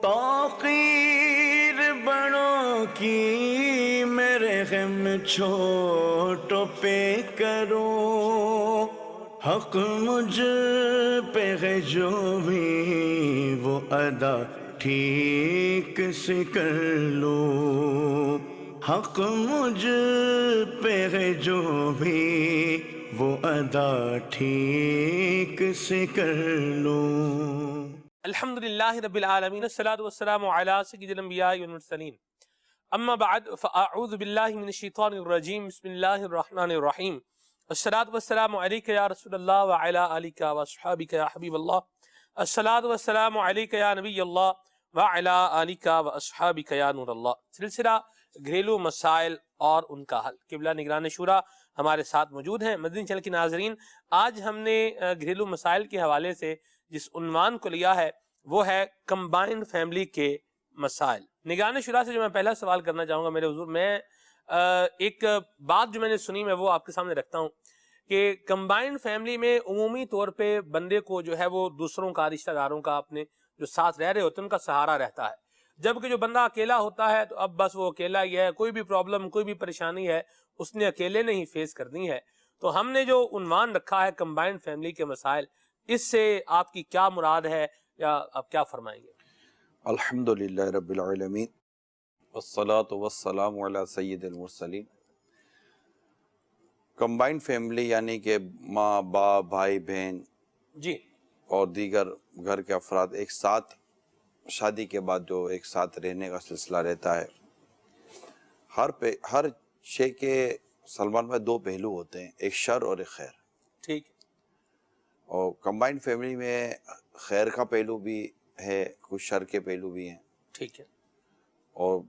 تاخیر بڑوں کی میرے غم چھوٹوں پہ کرو، حق مجھ پہ ہے جو بھی وہ ادا ٹھیک سے کر لو، حق مجھ پہ ہے جو بھی وہ ادا ٹھیک سے کر لو۔ الحمدللہ رب العالمین، الصلاۃ والسلام علی سید الانبیاء والمرسلین، اما بعد فاعوذ باللہ من الشیطان الرجیم، بسم اللہ الرحمن الرحیم، الصلاۃ والسلام علیک یا رسول اللہ وعلی آلک واصحابک یا حبیب اللہ، الصلاۃ والسلام علیک یا نبی اللہ وعلی آلک واصحابک یا نور اللہ۔ سلسلہ گھریلو مسائل اور ان کا حل، قبلہ نگران شورا ہمارے ساتھ موجود ہیں۔ مدنی چینل کے ناظرین، آج ہم نے گھریلو مسائل کے حوالے سے جس عنوان کو لیا ہے وہ ہے کمبائنڈ فیملی کے مسائل۔ نگران شورا سے جو میں پہلا سوال کرنا چاہوں گا میرے حضور، میں ایک بات جو میں نے سنی میں وہ آپ کے سامنے رکھتا ہوں کہ کمبائنڈ فیملی میں عمومی طور پہ بندے کو جو ہے وہ دوسروں کا، رشتہ داروں کا، اپنے جو ساتھ رہ رہے ہوتے ہیں ان کا سہارا رہتا ہے، جبکہ جو بندہ اکیلا ہوتا ہے تو اب بس وہ اکیلا ہی ہے، کوئی بھی پرابلم، کوئی بھی پریشانی ہے اس نے اکیلے نے ہی فیس کرنی ہے۔ تو ہم نے جو عنوان رکھا ہے کمبائنڈ فیملی کے مسائل، اس سے آپ کی کیا مراد ہے یا آپ کیا فرمائیں گے؟ الحمدللہ رب العالمین والصلاة والسلام علی سید المرسلین۔ کمبائنڈ فیملی یعنی کہ ماں، باپ، بھائی، بہن جی، اور دیگر گھر کے افراد ایک ساتھ شادی کے بعد جو ایک ساتھ رہنے کا سلسلہ رہتا ہے۔ ہر شے کے سلمان میں دو پہلو ہوتے ہیں، ایک شر اور ایک خیر۔ ٹھیک ہے۔ اور کمبائنڈ فیملی میں خیر کا پہلو بھی ہے، کچھ شر کے پہلو بھی ہیں، ٹھیک ہے۔ اور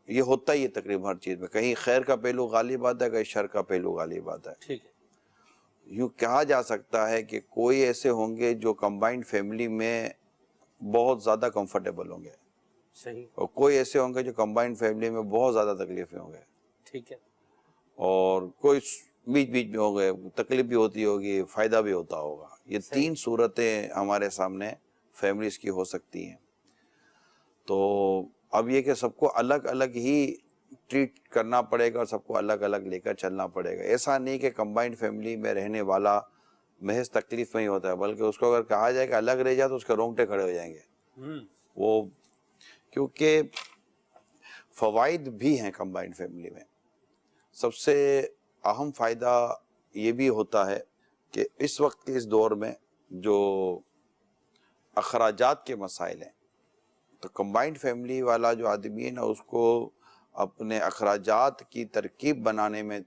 یہ ہوتا ہی ہے تقریباً ہر چیز میں، کہیں خیر کا پہلو غالب آتا ہے، کہیں شر کا پہلو غالب آتا ہے۔ ٹھیک ہے۔ یوں کہا جا سکتا ہے کہ کوئی ایسے ہوں گے جو کمبائنڈ فیملی میں بہت زیادہ کمفرٹیبل ہوں گے، صحیح۔ اور کوئی ایسے ہوں گے جو کمبائنڈ فیملی میں بہت زیادہ تکلیفیں ہوں گے، ٹھیک ہے۔ اور کوئی بیچ بیچ میں ہو گئے، تکلیف بھی ہوتی ہوگی، فائدہ بھی ہوتا ہوگا۔ یہ تین صورتیں ہمارے سامنے فیملیز کی ہو سکتی ہیں۔ تو اب یہ کہ سب کو الگ الگ ہی ٹریٹ کرنا پڑے گا اور سب کو الگ الگ لے کر چلنا پڑے گا۔ ایسا نہیں کہ کمبائنڈ فیملی میں رہنے والا محض تکلیف میں ہی ہوتا ہے، بلکہ اس کو اگر کہا جائے کہ الگ رہ جائے تو اس کے رونگٹے کھڑے ہو جائیں گے وہ، کیونکہ فوائد بھی ہیں کمبائنڈ فیملی میں۔ سب سے اہم فائدہ یہ بھی ہوتا ہے کہ اس وقت کے اس دور میں جو اخراجات کے مسائل ہیں، تو کمبائنڈ فیملی والا جو آدمی ہے نا، اس کو اپنے اخراجات کی ترکیب بنانے میں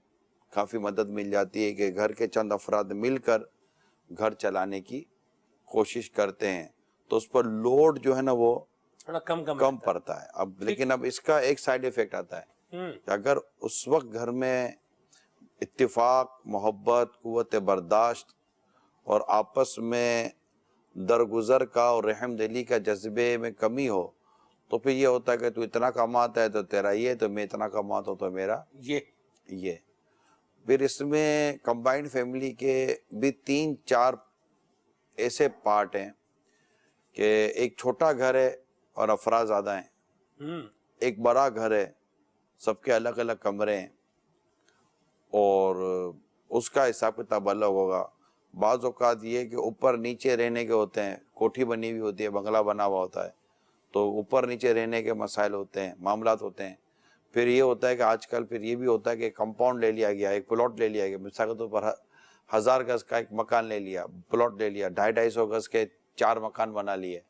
کافی مدد مل جاتی ہے کہ گھر کے چند افراد مل کر گھر چلانے کی کوشش کرتے ہیں، تو اس پر لوڈ جو ہے نا وہ تھوڑا کم پڑتا ہے۔ اب لیکن اب اس کا ایک سائیڈ ایفیکٹ آتا ہے کہ اگر اس وقت گھر میں اتفاق، محبت، قوت برداشت اور آپس میں درگزر کا اور رحم دلی کا جذبے میں کمی ہو، تو پھر یہ ہوتا ہے کہ تو اتنا کماتا ہے تو تیرا یہ، تو میں اتنا کماتا ہوں تو میرا یہ۔ پھر اس میں کمبائنڈ فیملی کے بھی 3-4 ایسے پارٹ ہیں کہ ایک چھوٹا گھر ہے اور افراد زیادہ ہیں، ایک بڑا گھر ہے، سب کے الگ الگ کمرے ہیں اور اس کا حساب کتاب الگ ہوگا۔ بعض اوقات یہ کہ اوپر نیچے رہنے کے ہوتے ہیں، کوٹھی بنی ہوئی ہوتی ہے، بنگلہ بنا ہوا ہوتا ہے، تو اوپر نیچے رہنے کے مسائل ہوتے ہیں، معاملات ہوتے ہیں۔ پھر یہ ہوتا ہے کہ آج کل پھر یہ بھی ہوتا ہے کہ کمپاؤنڈ لے لیا گیا، ایک پلاٹ لے لیا گیا، مثال کے طور پر 1000 گز کا ایک مکان لے لیا، پلاٹ لے لیا، 250-250 گز کے 4 مکان بنا لیے،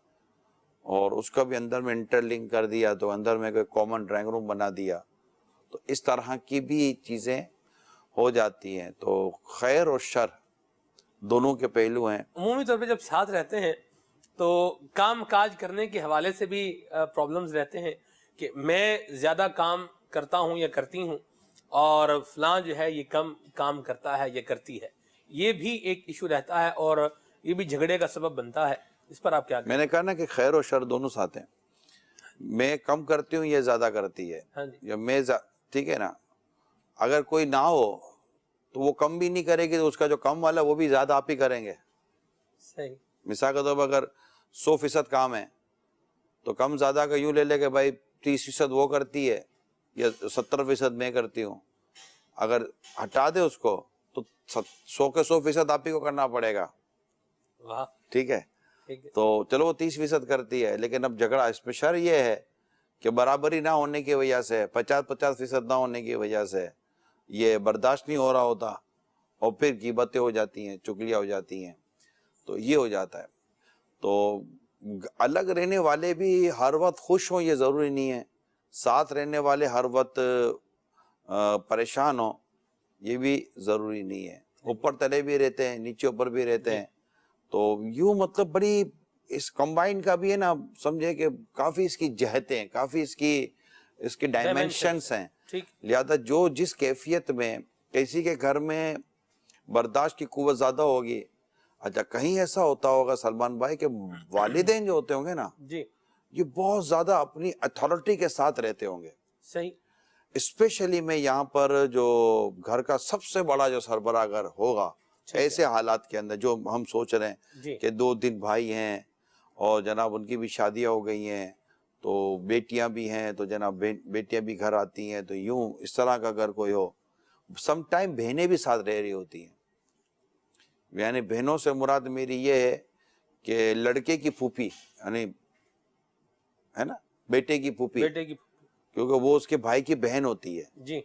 اور اس کا بھی اندر میں انٹر لنک کر دیا، تو اندر میں کوئی کامن ڈرائنگ روم بنا دیا۔ تو اس طرح کی بھی چیزیں ہو جاتی ہیں۔ تو خیر اور شر دونوں کے پہلو ہیں۔ عمومی طور پہ جب ساتھ رہتے ہیں تو کام کاج کرنے کے حوالے سے بھی پرابلمز رہتے ہیں کہ میں زیادہ کام کرتا ہوں یا کرتی ہوں اور فلاں جو ہے یہ کم کام کرتا ہے یا کرتی ہے، یہ بھی ایک ایشو رہتا ہے اور یہ بھی جھگڑے کا سبب بنتا ہے۔ اس پر آپ کیا کہتے ہیں؟ میں نے کہا نا کہ خیر و شر دونوں ساتھ ہیں، میں کم کرتی ہوں، یہ زیادہ کرتی ہے، یا میں ٹھیک ہے نا۔ اگر کوئی نہ ہو تو وہ کم بھی نہیں کرے گی، تو اس کا جو کم والا وہ بھی زیادہ آپ ہی کریں گے۔ صحیح۔ مثال کے طور پر اگر 100% کام ہے تو کم زیادہ کا یوں لے لے کہ بھائی 30% وہ کرتی ہے یا 70% میں کرتی ہوں. اگر ہٹا دے اس کو تو 100 کے 100% آپ ہی کو کرنا پڑے گا. ٹھیک ہے, تو چلو وہ 30% کرتی ہے, لیکن اب جھگڑا اس میں شر یہ ہے کہ برابری نہ ہونے کی وجہ سے, 50% نہ ہونے کی وجہ سے یہ برداشت نہیں ہو رہا ہوتا, اور پھر غیبتیں ہو جاتی ہیں, چگلیاں ہو جاتی ہیں, تو یہ ہو جاتا ہے. تو الگ رہنے والے بھی ہر وقت خوش ہوں یہ ضروری نہیں ہے, ساتھ رہنے والے ہر وقت پریشان ہوں یہ بھی ضروری نہیں ہے. اوپر تلے بھی رہتے ہیں, نیچے اوپر بھی رہتے ہیں. تو یوں مطلب بڑی اس کمبائن کا بھی ہے نا, سمجھے کہ کافی اس کی جہتیں ہیں, کافی اس کی ڈائمینشنز ہیں. لہذا جو جس کیفیت میں کسی کے گھر میں برداشت کی قوت زیادہ ہوگی, اچھا کہیں ایسا ہوتا ہوگا سلمان بھائی کہ والدین جو ہوتے ہوں گے نا یہ بہت زیادہ اپنی اتھارٹی کے ساتھ رہتے ہوں گے. صحیح. اسپیشلی میں یہاں پر جو گھر کا سب سے بڑا جو سربراہ اگر ہوگا ایسے حالات کے اندر جو ہم سوچ رہے ہیں کہ 2 بھائی ہیں اور جناب ان کی بھی شادیاں ہو گئی ہیں, تو بیٹیاں بھی ہیں, تو جناب بیٹیاں بھی گھر آتی ہیں, تو یوں اس طرح کا اگر کوئی ہو, سم ٹائم بہنیں بھی ساتھ رہ رہی ہوتی ہیں. یعنی بہنوں سے مراد میری یہ ہے کہ لڑکے کی پھوپھی, یعنی ہے نا بیٹے کی پھوپھی, کیونکہ وہ اس کے بھائی کی بہن ہوتی ہے,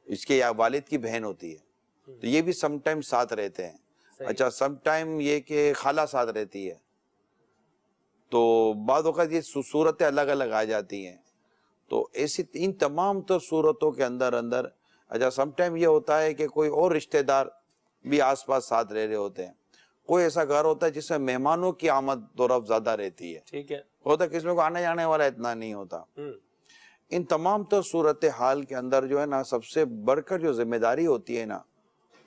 اس کے یا والد کی بہن ہوتی ہے, تو یہ بھی سم ٹائم ساتھ رہتے ہیں. اچھا سم ٹائم یہ کہ خالہ ساتھ رہتی ہے, تو بعض اوقات یہ صورتیں الگ الگ آ جاتی ہیں. تو ایسی ان تمام تر صورتوں کے اندر اچھا سم ٹائم یہ ہوتا ہے کہ کوئی اور رشتہ دار بھی آس پاس ساتھ رہ رہے ہوتے ہیں. کوئی ایسا گھر ہوتا ہے جس میں مہمانوں کی آمد و رفت زیادہ رہتی ہے, ٹھیک ہے, ہوتا ہے کس میں کو آنے جانے والا اتنا نہیں ہوتا. ان تمام تر صورتحال کے اندر جو ہے نا سب سے بڑھ کر جو ذمہ داری ہوتی ہے نا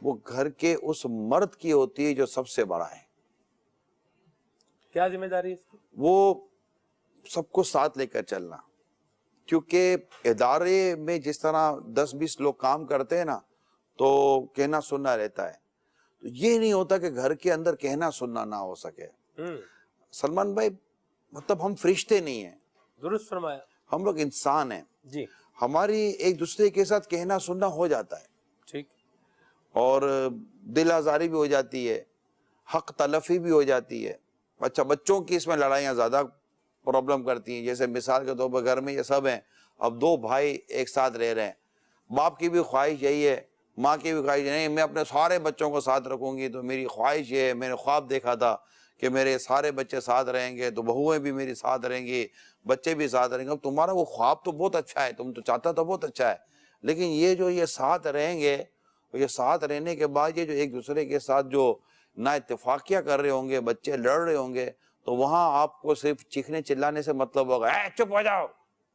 وہ گھر کے اس مرد کی ہوتی ہے جو سب سے بڑا ہے. کیا ذمہ داری ہے اس کی؟ وہ سب کو ساتھ لے کر چلنا, کیونکہ ادارے میں جس طرح 10-20 لوگ کام کرتے ہیں نا تو کہنا سننا رہتا ہے, تو یہ نہیں ہوتا کہ گھر کے اندر کہنا سننا نہ ہو سکے. سلمان بھائی مطلب ہم فرشتے نہیں ہیں, درست فرمایا, ہم لوگ انسان ہیں. جی, ہماری ایک دوسرے کے ساتھ کہنا سننا ہو جاتا ہے, ٹھیک, اور دل آزاری بھی ہو جاتی ہے, حق تلفی بھی ہو جاتی ہے. اچھا بچوں کی اس میں لڑائیاں زیادہ پرابلم کرتی ہیں. جیسے مثال کے طور پر گھر میں یہ سب ہیں, اب 2 بھائی ایک ساتھ رہ رہے ہیں, باپ کی بھی خواہش یہی ہے, ماں کی بھی خواہش نہیں میں اپنے سارے بچوں کو ساتھ رکھوں گی, تو میری خواہش یہ ہے, میں نے خواب دیکھا تھا کہ میرے سارے بچے ساتھ رہیں گے, تو بہویں بھی میری ساتھ رہیں گی, بچے بھی ساتھ رہیں گے. اب تمہارا وہ خواب تو بہت اچھا ہے, تم تو چاہتا تو بہت اچھا ہے, لیکن یہ جو یہ ساتھ رہیں گے, یہ ساتھ رہنے کے بعد یہ جو ایک دوسرے کے ساتھ جو نا اتفاقیاں کر رہے ہوں گے, بچے لڑ رہے ہوں گے, تو وہاں آپ کو صرف چیخنے چلانے سے مطلب ہوگا, اے چپ ہو جاؤ,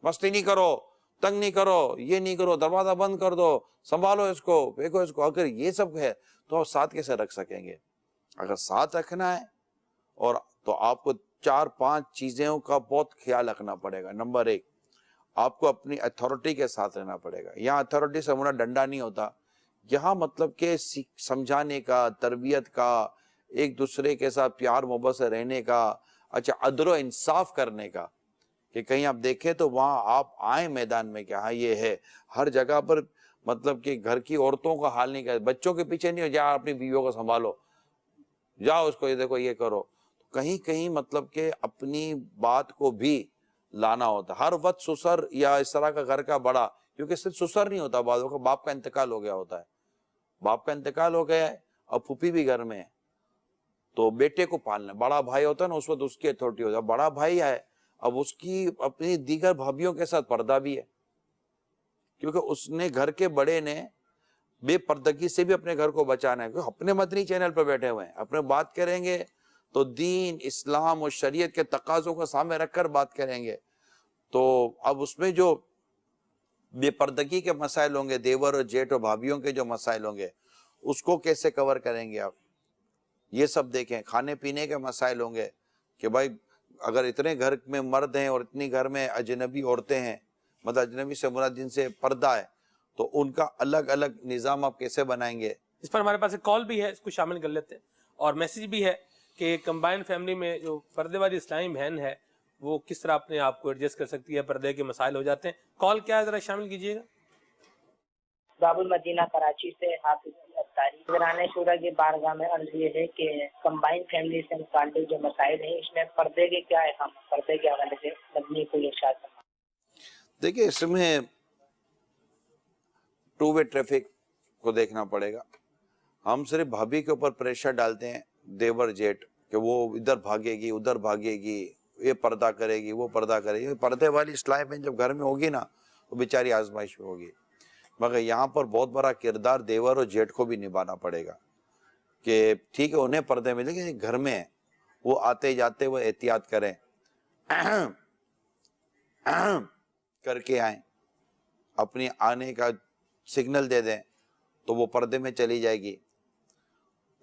مستی نہیں کرو, تنگ نہیں کرو, یہ نہیں کرو, دروازہ بند کر دو, سنبھالو اس کو, پھینکو اس کو. اگر یہ سب ہے تو آپ ساتھ کیسے رکھ سکیں گے؟ اگر ساتھ رکھنا ہے اور تو آپ کو 4-5 چیزوں کا بہت خیال رکھنا پڑے گا. نمبر 1, آپ کو اپنی اتھارٹی کے ساتھ رہنا پڑے گا. یہاں اتھارٹی سے مراد ڈنڈا نہیں ہوتا, یہاں مطلب کہ سمجھانے کا, تربیت کا, ایک دوسرے کے ساتھ پیار محبت سے رہنے کا, اچھا عدل و انصاف کرنے کا, کہ کہیں آپ دیکھیں تو وہاں آپ آئیں میدان میں کہ ہاں یہ ہے. ہر جگہ پر مطلب کہ گھر کی عورتوں کا حال نہیں کر, بچوں کے پیچھے نہیں ہو جا اپنی بیویوں کو سنبھالو, جاؤ اس کو یہ دیکھو یہ کرو. کہیں کہیں مطلب کہ اپنی بات کو بھی لانا ہوتا. ہر وقت سسر یا اس طرح کا گھر کا بڑا, کیونکہ صرف سسر نہیں ہوتا, بعضوں کا باپ کا انتقال ہو گیا ہوتا ہے, باپ کا انتقال ہو گیا ہے, اب پھوپھی بھی گھر میں ہے, تو بیٹے کو پالنا. بڑا بھائی ہوتا ہے نا, اس وقت اس کی اتھارٹی ہوتا ہے. بڑا بھائی ہے, اب اس کی اپنی دیگر بھابھیوں کے ساتھ پردہ بھی ہے, کیونکہ اس نے گھر کے بڑے نے بے پردگی سے بھی اپنے گھر کو بچانا ہے. اپنے مدنی چینل پر بیٹھے ہوئے ہیں, اپنے بات کریں گے تو دین, اسلام اور شریعت کے تقاضوں کو سامنے رکھ کر بات کریں گے. تو اب اس میں جو بے پردگی کے مسائل ہوں گے, دیور اور جیٹ اور بھابھیوں کے جو مسائل ہوں گے, اس کو کیسے کور کریں گے آپ, یہ سب دیکھیں. کھانے پینے کے مسائل ہوں گے کہ بھائی اگر اتنے گھر میں مرد ہیں اور اتنی گھر میں اجنبی عورتیں ہیں, مطلب اجنبی سے مراد جن سے پردہ ہے, تو ان کا الگ الگ نظام آپ کیسے بنائیں گے. اس پر ہمارے پاس ایک کال بھی ہے, اس کو شامل کر لیتے ہیں, اور میسیج بھی ہے کہ کمبائن فیملی میں جو پردے والی اسلامی بہن ہے وہ کس طرح اپنے آپ کو ایڈجسٹ کر سکتی ہے, پردے کے مسائل ہو جاتے ہیں. کال کیا ہے ذرا شامل کیجیے گا. باب المدینہ کراچی سے حافظ افطاری. نگران شورا کی بارگاہ میں عرض یہ ہے کہ کمبائن فیملی سے متعلق جو مسائل ہیں اس میں پردے کے کیا اہم, پردے کے حوالے سے مدنی کو ارشاد کرنا. دیکھیں اس میں ٹو وے ٹریفک کو دیکھنا پڑے گا. ہم صرف بھابھی کے اوپر پریشر ڈالتے ہیں دیور جیٹ کہ وہ ادھر بھاگے گی ادھر بھاگے گی, یہ پردہ کرے گی وہ پردہ کرے گی. پردے والی اصلاح میں جب گھر میں ہوگی نا تو بیچاری آزمائش میں ہوگی. مگر یہاں پر بہت بڑا کردار دیور اور جیٹ کو بھی نبھانا پڑے گا کہ ٹھیک ہے انہیں پردے میں, لیکن گھر میں وہ آتے جاتے وہ احتیاط کریں, کر کے آئیں, اپنی آنے کا سگنل دے دیں تو وہ پردے میں چلی جائے گی.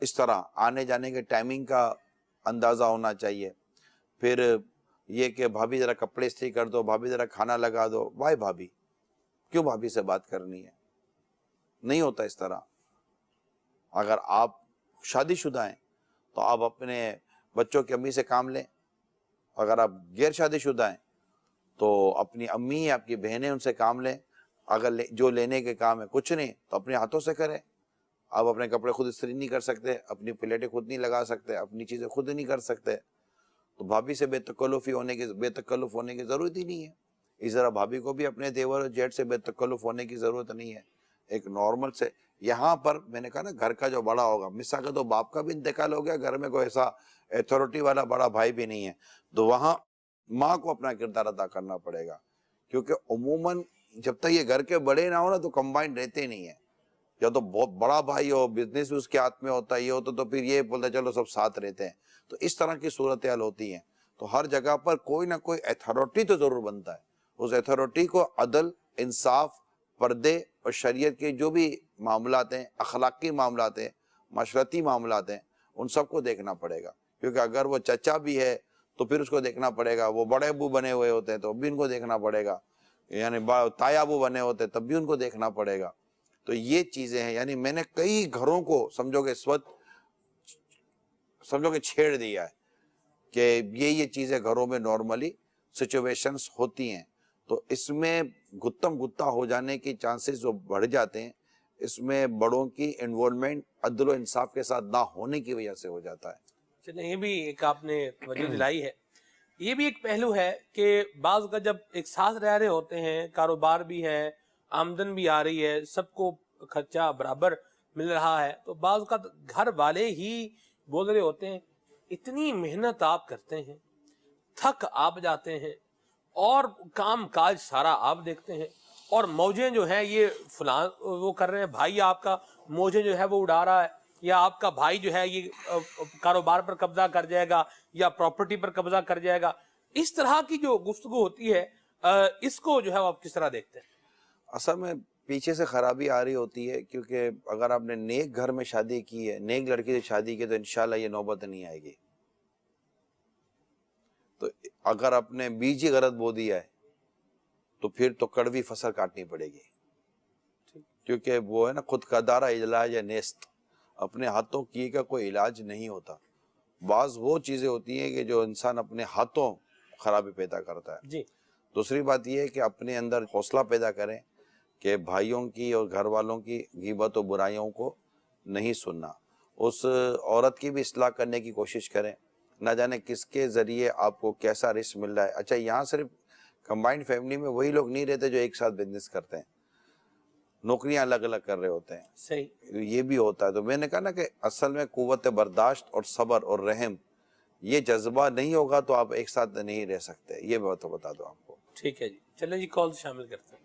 اس طرح آنے جانے کے ٹائمنگ کا اندازہ ہونا چاہیے. پھر یہ کہ بھابھی ذرا کپڑے استری کر دو, بھابھی ذرا کھانا لگا دو. وائی بھابھی, کیوں بھابھی سے بات کرنی ہے؟ نہیں ہوتا اس طرح. اگر آپ شادی شدہ ہیں تو آپ اپنے بچوں کی امی سے کام لیں. اگر آپ غیر شادی شدہ ہیں تو اپنی امی یا آپ کی بہنیں ان سے کام لیں. اگر جو لینے کے کام ہے کچھ نہیں تو اپنے ہاتھوں سے کریں. آپ اپنے کپڑے خود استری نہیں کر سکتے, اپنی پلیٹیں خود نہیں لگا سکتے, اپنی چیزیں خود نہیں کر سکتے, تو بھابھی سے بے تکلف ہونے کی ضرورت ہی نہیں ہے. اس طرح بھابھی کو بھی اپنے دیور اور جیٹ سے بے تکلف ہونے کی ضرورت نہیں ہے. ایک نارمل سے یہاں پر میں نے کہا نا گھر کا جو بڑا ہوگا, مثال کا تو باپ کا بھی انتقال ہو گیا, گھر میں کوئی ایسا ایتھارٹی والا بڑا بھائی بھی نہیں ہے, تو وہاں ماں کو اپنا کردار ادا کرنا پڑے گا. کیونکہ عموماً جب تک یہ گھر کے بڑے نہ ہو نا تو کمبائنڈ رہتے نہیں ہیں. یا تو بہت بڑا بھائی ہو, بزنس اس کے ہاتھ میں ہوتا ہے, یہ ہوتا تو پھر یہ بولتا چلو سب ساتھ رہتے ہیں. تو اس طرح کی صورتحال ہوتی ہیں. تو ہر جگہ پر کوئی نہ کوئی ایتھارٹی تو ضرور بنتا ہے. اس ایتھارٹی کو عدل, انصاف, پردے اور شریعت کے جو بھی معاملات ہیں, اخلاقی معاملات ہیں, معاشرتی معاملات ہیں, ان سب کو دیکھنا پڑے گا. کیونکہ اگر وہ چچا بھی ہے تو پھر اس کو دیکھنا پڑے گا, وہ بڑے ابو بنے ہوئے ہوتے ہیں تو بھی ان کو دیکھنا پڑے گا, یعنی تایا ابو بنے ہوتے ہیں تب بھی ان کو دیکھنا پڑے گا. تو یہ چیزیں ہیں. یعنی میں نے کئی گھروں کو سمجھو کہ اس وقت چھیڑ دیا ہے کہ یہ چیزیں گھروں میں نارملی سچویشنز ہوتی ہیں. تو اس میں گتم گتا ہو جانے کی چانسز جو بڑھ جاتے ہیں, اس میں بڑوں کی انوالومنٹ عدل و انصاف کے ساتھ نہ ہونے کی وجہ سے ہو جاتا ہے. چلیں یہ بھی ایک آپ نے توجہ دلائی ہے. یہ بھی ایک پہلو ہے کہ بعض کا جب ایک ساتھ رہ رہے ہوتے ہیں, کاروبار بھی ہے, آمدن بھی آ رہی ہے, سب کو خرچہ برابر مل رہا ہے, تو بعض کا گھر والے ہی بول رہے ہوتے ہیں اتنی محنت آپ کرتے ہیں, تھک آپ جاتے ہیں, اور کام کاج سارا آپ دیکھتے ہیں, اور موجیں جو ہیں یہ فلاں وہ کر رہے ہیں, بھائی آپ کا موجیں جو ہے وہ اڑا رہا ہے, یا آپ کا بھائی جو ہے یہ کاروبار پر قبضہ کر جائے گا یا پراپرٹی پر قبضہ کر جائے گا. اس طرح کی جو گفتگو ہوتی ہے اس کو جو ہے آپ کس طرح دیکھتے ہیں؟ اصل میں پیچھے سے خرابی آ رہی ہوتی ہے, کیونکہ اگر آپ نے نیک گھر میں شادی کی ہے, نیک لڑکی سے شادی کی, تو انشاءاللہ یہ نوبت نہیں آئے گی. تو اگر آپ نے بیج ہی غلط بو دیا ہے تو پھر تو کڑوی فصل کاٹنی پڑے گی. کیونکہ وہ ہے نا خود کا دارا علاج ہے نیست, اپنے ہاتھوں کی کا کوئی علاج نہیں ہوتا. بعض وہ چیزیں ہوتی ہیں کہ جو انسان اپنے ہاتھوں خرابی پیدا کرتا ہے. جی. دوسری بات یہ ہے کہ اپنے اندر حوصلہ پیدا کریں کہ بھائیوں کی اور گھر والوں کی غیبت و برائیوں کو نہیں سننا. اس عورت کی بھی اصلاح کرنے کی کوشش کریں. نہ جانے کس کے ذریعے آپ کو کیسا رزق مل رہا ہے. اچھا یہاں صرف کمبائنڈ فیملی میں وہی لوگ نہیں رہتے جو ایک ساتھ بزنس کرتے ہیں, نوکریاں الگ الگ کر رہے ہوتے ہیں. صحیح. یہ بھی ہوتا ہے. تو میں نے کہا نا کہ اصل میں قوت برداشت اور صبر اور رحم یہ جذبہ نہیں ہوگا تو آپ ایک ساتھ نہیں رہ سکتے. یہ بات تو بتا دو آپ کو. ٹھیک ہے جی, چلیں جی کال شامل کرتے ہیں.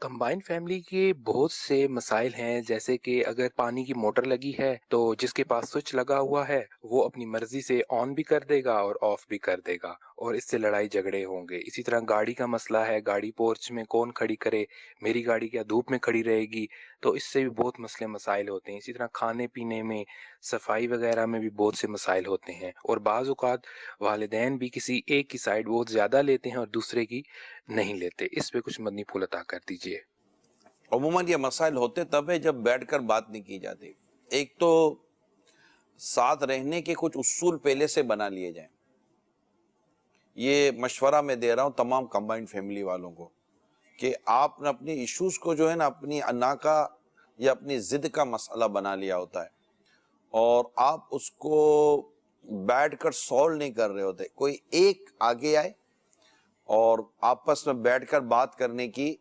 کمبائن فیملی کے بہت سے مسائل ہیں, جیسے کہ اگر پانی کی موٹر لگی ہے تو جس کے پاس سوئچ لگا ہوا ہے وہ اپنی مرضی سے آن بھی کر دے گا اور آف بھی کر دے گا, اور اس سے لڑائی جھگڑے ہوں گے. اسی طرح گاڑی کا مسئلہ ہے, گاڑی پورچ میں کون کھڑی کرے, میری گاڑی کیا دھوپ میں کھڑی رہے گی, تو اس سے بھی بہت مسئلے مسائل ہوتے ہیں. اسی طرح کھانے پینے میں, صفائی وغیرہ میں بھی بہت سے مسائل ہوتے ہیں, اور بعض اوقات والدین بھی کسی ایک کی سائڈ بہت زیادہ لیتے ہیں اور دوسرے کی نہیں لیتے. اس پہ کچھ مدنی پھول عطا کر دیجئے. عموماً یہ مسائل ہوتے تب ہے جب بیٹھ کر بات نہیں کی جاتی. ایک تو ساتھ رہنے کے کچھ اصول پہلے سے بنا لیے جائیں. یہ مشورہ میں دے رہا ہوں تمام کمبائنڈ فیملی والوں کو کہ آپ نے اپنی ایشوز کو جو ہے نا اپنی انا کا یا اپنی ضد کا مسئلہ بنا لیا ہوتا ہے اور آپ اس کو بیٹھ کر سولو نہیں کر رہے ہوتے. کوئی ایک آگے آئے اور آپس میں بیٹھ کر بات کرنے کی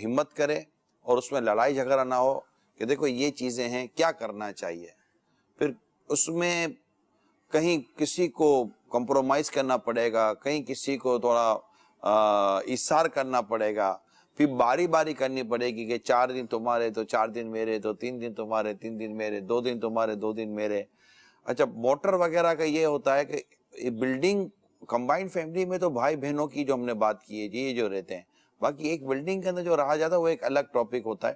ہمت کرے اور اس میں لڑائی جھگڑا نہ ہو کہ دیکھو یہ چیزیں ہیں کیا کرنا چاہیے. پھر اس میں کہیں کسی کو کمپرومائز کرنا پڑے گا, کہیں کسی کو تھوڑا ایثار کرنا پڑے گا, پھر باری باری کرنی پڑے گی کہ 4 دن تمہارے تو 4 دن میرے, تو 3 دن تمہارے 3 دن میرے, 2 دن تمہارے 2 دن میرے. اچھا موٹر وغیرہ کا یہ ہوتا ہے کہ بلڈنگ کمبائنڈ فیملی میں تو بھائی بہنوں کی جو ہم نے بات کی ہے یہ جو رہتے ہیں, باقی ایک بلڈنگ کے اندر جو رہا جاتا ہے وہ ایک الگ ٹاپک ہوتا ہے.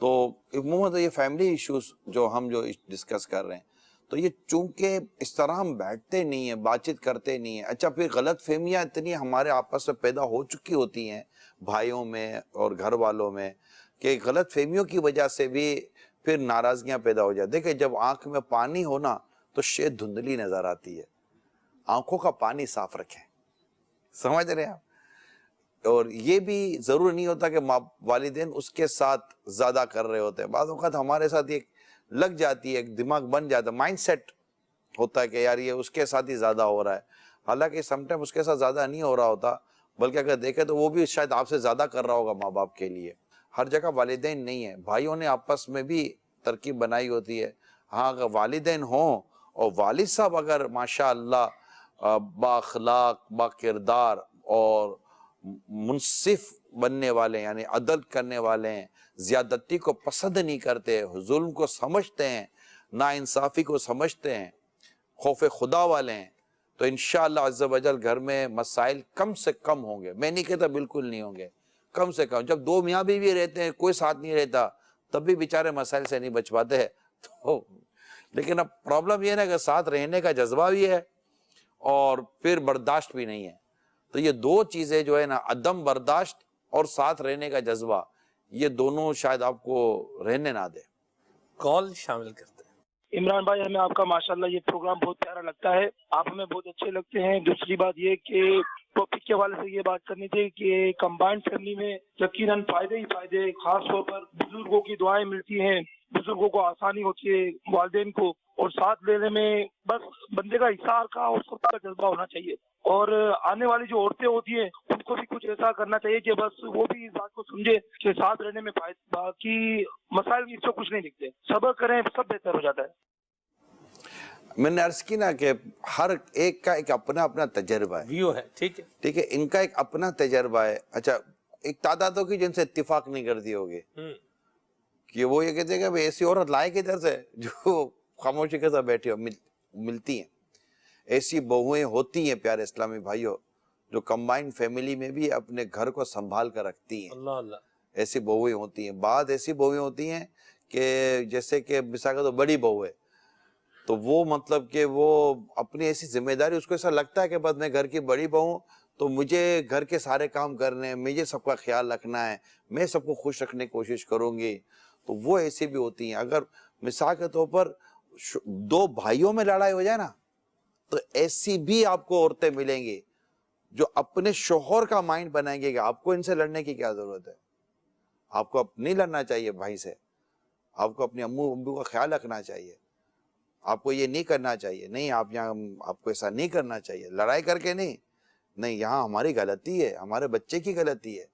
تو عموماً تو یہ فیملی ایشوز جو ہم جو ڈسکس کر رہے ہیں تو یہ چونکہ اس طرح ہم بیٹھتے نہیں ہیں, بات چیت کرتے نہیں ہیں. اچھا پھر غلط فہمیاں اتنی ہمارے آپس میں پیدا ہو چکی ہوتی ہیں بھائیوں میں اور گھر والوں میں کہ غلط فہمیوں کی وجہ سے بھی پھر ناراضگیاں پیدا ہو جاتی ہیں. دیکھیں جب آنکھ میں پانی ہونا تو شے دھندلی نظر آتی ہے. آنکھوں کا پانی صاف رکھیں, سمجھ رہے ہیں آپ. اور یہ بھی ضرور نہیں ہوتا کہ والدین اس کے ساتھ زیادہ کر رہے ہوتے ہیں. بعض اوقات ہمارے ساتھ یہ لگ جاتی ہے, ایک دماغ بن جاتا ہے, مائنڈ سیٹ ہوتا ہے کہ یار یہ اس کے ساتھ ہی زیادہ ہو رہا ہے. حالانکہ سم ٹائم اس کے ساتھ زیادہ نہیں ہو رہا ہوتا, بلکہ اگر دیکھیں تو وہ بھی شاید آپ سے زیادہ کر رہا ہوگا ماں باپ کے لیے. ہر جگہ والدین نہیں ہیں, بھائیوں نے آپس میں بھی ترکیب بنائی ہوتی ہے. ہاں اگر والدین ہوں اور والد صاحب اگر ماشاء اللہ با اخلاق با کردار اور منصف بننے والے یعنی عدل کرنے والے ہیں, زیادتی کو پسند نہیں کرتے, ظلم کو سمجھتے ہیں, ناانصافی کو سمجھتے ہیں, خوف خدا والے ہیں, تو انشاءاللہ عز و جل گھر میں مسائل کم سے کم ہوں گے. میں نہیں کہتا بالکل نہیں ہوں گے, کم سے کم. جب 2 میاں بیوی رہتے ہیں کوئی ساتھ نہیں رہتا تب بھی بیچارے مسائل سے نہیں بچ پاتے ہیں. تو لیکن اب پرابلم یہ ہے نا کہ ساتھ رہنے کا جذبہ بھی ہے اور پھر برداشت بھی نہیں ہے. تو یہ 2 چیزیں جو ہے نا, عدم برداشت اور ساتھ رہنے کا جذبہ, یہ دونوں شاید آپ کو رہنے نہ دے. کال شامل کرتے ہیں. عمران بھائی ہمیں آپ کا ماشاءاللہ یہ پروگرام بہت پیارا لگتا ہے, آپ ہمیں بہت اچھے لگتے ہیں. دوسری بات یہ کہ ٹاپک کے حوالے سے یہ بات کرنی تھی کہ کمبائنڈ فیملی میں یقیناً فائدے ہی فائدے, خاص طور پر بزرگوں کی دعائیں ملتی ہیں, بزرگوں کو آسانی ہوتی ہے, والدین کو, اور ساتھ لینے میں بس بندے کا حصہ کا اور سب کا جذبہ ہونا چاہیے. اور آنے والی جو عورتیں ہوتی ہیں ان کو بھی کچھ ایسا کرنا چاہیے کہ بس وہ بھی اس بات کو سمجھے کہ ساتھ رہنے میں فائدہ, باقی مسائل اس سے کچھ نہیں دکھتے. صبر کریں سب بہتر ہو جاتا ہے. میں نے عرض کی نا کہ ہر ایک کا ایک اپنا اپنا تجربہ ہے, ویو ہے, ٹھیک ہے, ٹھیک ہے, ان کا ایک اپنا تجربہ ہے. اچھا ایک تعدادوں کی جن سے اتفاق نہیں کرتی ہوگی کہ وہ یہ کہتے ہیں کہ ایسی عورت لائے کدھر سے جو خاموشی کے ساتھ بیٹھی ہو. ملتی ہیں ایسی بہویں ہوتی ہیں پیارے اسلامی بھائیوں جو کمبائنڈ فیملی میں بھی اپنے گھر کو سنبھال کر رکھتی ہیں. اللہ اللہ, ایسی بہویں ہوتی ہیں. بعض ایسی بہویں ہوتی ہیں کہ جیسے کہ مثال کا تو بڑی بہو ہے تو وہ مطلب کہ وہ اپنی ایسی ذمہ داری, اس کو ایسا لگتا ہے کہ بس میں گھر کی بڑی بہو تو مجھے گھر کے سارے کام کرنے ہیں, مجھے سب کا خیال رکھنا ہے, میں سب کو خوش رکھنے کی کوشش کروں گی. تو وہ ایسی بھی ہوتی ہیں. اگر مثال کے طور پر 2 بھائیوں میں لڑائی ہو جائے نا تو ایسی بھی آپ کو عورتیں ملیں گی جو اپنے شوہر کا مائنڈ بنائیں گے کہ آپ کو ان سے لڑنے کی کیا ضرورت ہے, آپ کو نہیں لڑنا چاہیے بھائی سے, آپ کو اپنے ابو کا خیال رکھنا چاہیے, آپ کو یہ نہیں کرنا چاہیے, نہیں آپ یہاں آپ کو ایسا نہیں کرنا چاہیے, لڑائی کر کے نہیں, یہاں ہماری غلطی ہے, ہمارے بچے کی غلطی ہے.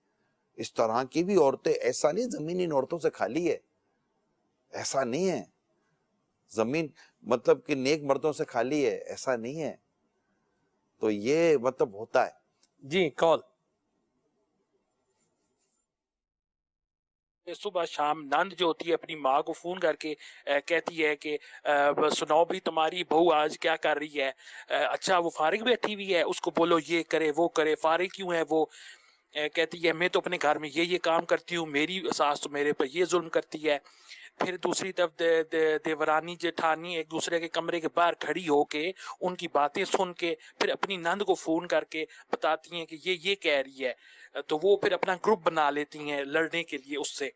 اس طرح کی بھی عورتیں, ایسا نہیں زمین ان عورتوں سے خالی ہے, ایسا نہیں ہے. زمین مطلب کہ نیک مردوں سے خالی ہے, ایسا نہیں ہے. تو یہ مطلب ہوتا ہے. جی کال. صبح شام نند جو ہوتی ہے اپنی ماں کو فون کر کے کہتی ہے کہ سناؤ بھی تمہاری بہو آج کیا کر رہی ہے, اچھا وہ فارغ بیٹھی ہوئی ہے, اس کو بولو یہ کرے وہ کرے, فارغ کیوں ہے وہ, کہتی ہے میں تو اپنے گھر میں یہ کام کرتی ہوں, میری ساس تو میرے پر یہ ظلم کرتی ہے. پھر دوسری طرف دیورانی جیٹھانی ایک دوسرے کے کمرے کے باہر کھڑی ہو کے ان کی باتیں سن کے پھر اپنی نند کو فون کر کے بتاتی ہیں کہ یہ کہہ رہی ہے, تو وہ پھر اپنا گروپ بنا لیتی ہیں لڑنے کے لیے اس سے.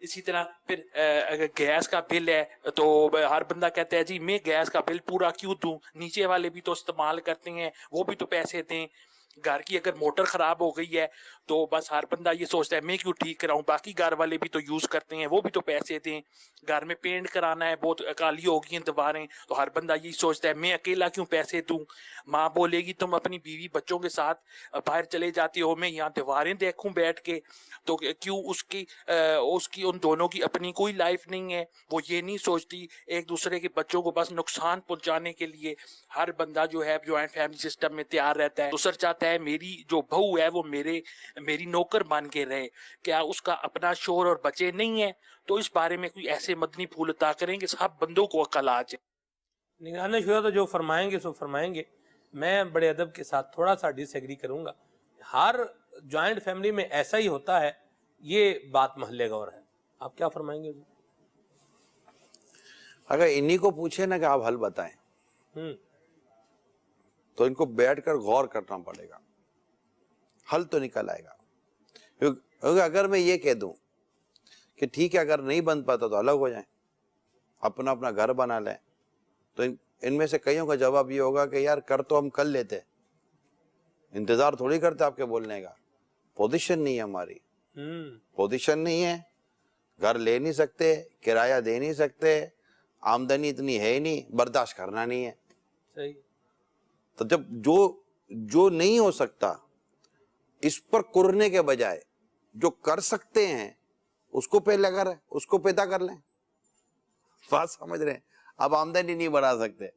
اسی طرح پھر اگر گیس کا بل ہے تو ہر بندہ کہتا ہے جی میں گیس کا بل پورا کیوں دوں، نیچے والے بھی تو استعمال کرتے ہیں، وہ بھی تو پیسے دیں۔ گھر کی اگر موٹر خراب ہو گئی ہے تو بس ہر بندہ یہ سوچتا ہے میں کیوں ٹھیک کراؤں، باقی گھر والے بھی تو یوز کرتے ہیں، وہ بھی تو پیسے دیں۔ گھر میں پینٹ کرانا ہے، بہت کالی ہو گئی ہیں دیواریں، تو ہر بندہ یہی سوچتا ہے میں اکیلا کیوں پیسے دوں۔ ماں بولے گی تم اپنی بیوی بچوں کے ساتھ باہر چلے جاتے ہو، میں یہاں دیواریں دیکھوں بیٹھ کے، تو کیوں اس کی ان دونوں کی اپنی کوئی لائف نہیں ہے، وہ یہ نہیں سوچتی ایک دوسرے کے بچوں کو بس نقصان پہنچانے کے لیے ہر بندہ جو ہے جوائنٹ فیملی سسٹم میں تیار رہتا ہے۔ دوسر چاہتا ہے میری جو بہو ہے وہ میری نوکر بن کے رہے، کیا اس کا اپنا شوہر اور بچے نہیں ہیں؟ تو اس بارے میں کوئی ایسے مدنی پھول عطا کریں کہ سب بندوں کو عقل آ جائے۔ نگران شورا تو جو فرمائیں گے سو فرمائیں گے، میں بڑے ادب کے ساتھ تھوڑا سا ڈس ایگری کروں گا۔ ہر جوائنٹ فیملی میں ایسا ہی ہوتا ہے، یہ بات محل غور ہے۔ آپ کیا فرمائیں گے؟ اگر انہی کو پوچھے نا کہ آپ حل بتائیں تو ان کو بیٹھ کر غور کرنا پڑے گا، حل تو نکل آئے گا۔ کیونکہ اگر میں یہ کہہ دوں کہ ٹھیک ہے اگر نہیں بن پاتا تو الگ ہو جائیں، اپنا اپنا گھر بنا لیں، تو ان میں سے کئیوں کا جواب یہ ہوگا کہ یار کر تو ہم کر لیتے، انتظار تھوڑی کرتے آپ کے بولنے کا، پوزیشن نہیں ہے ہماری، پوزیشن نہیں ہے، گھر لے نہیں سکتے، کرایہ دے نہیں سکتے، آمدنی اتنی ہے ہی نہیں، برداشت کرنا نہیں ہے۔ صحیح۔ تو جب جو نہیں ہو سکتا اس پر کرنے کے بجائے جو کر سکتے ہیں اس کو پہلے اس کو پیدا کر لیں۔ بات سمجھ رہے ہیں؟ آپ آمدنی نہیں بڑھا سکتے،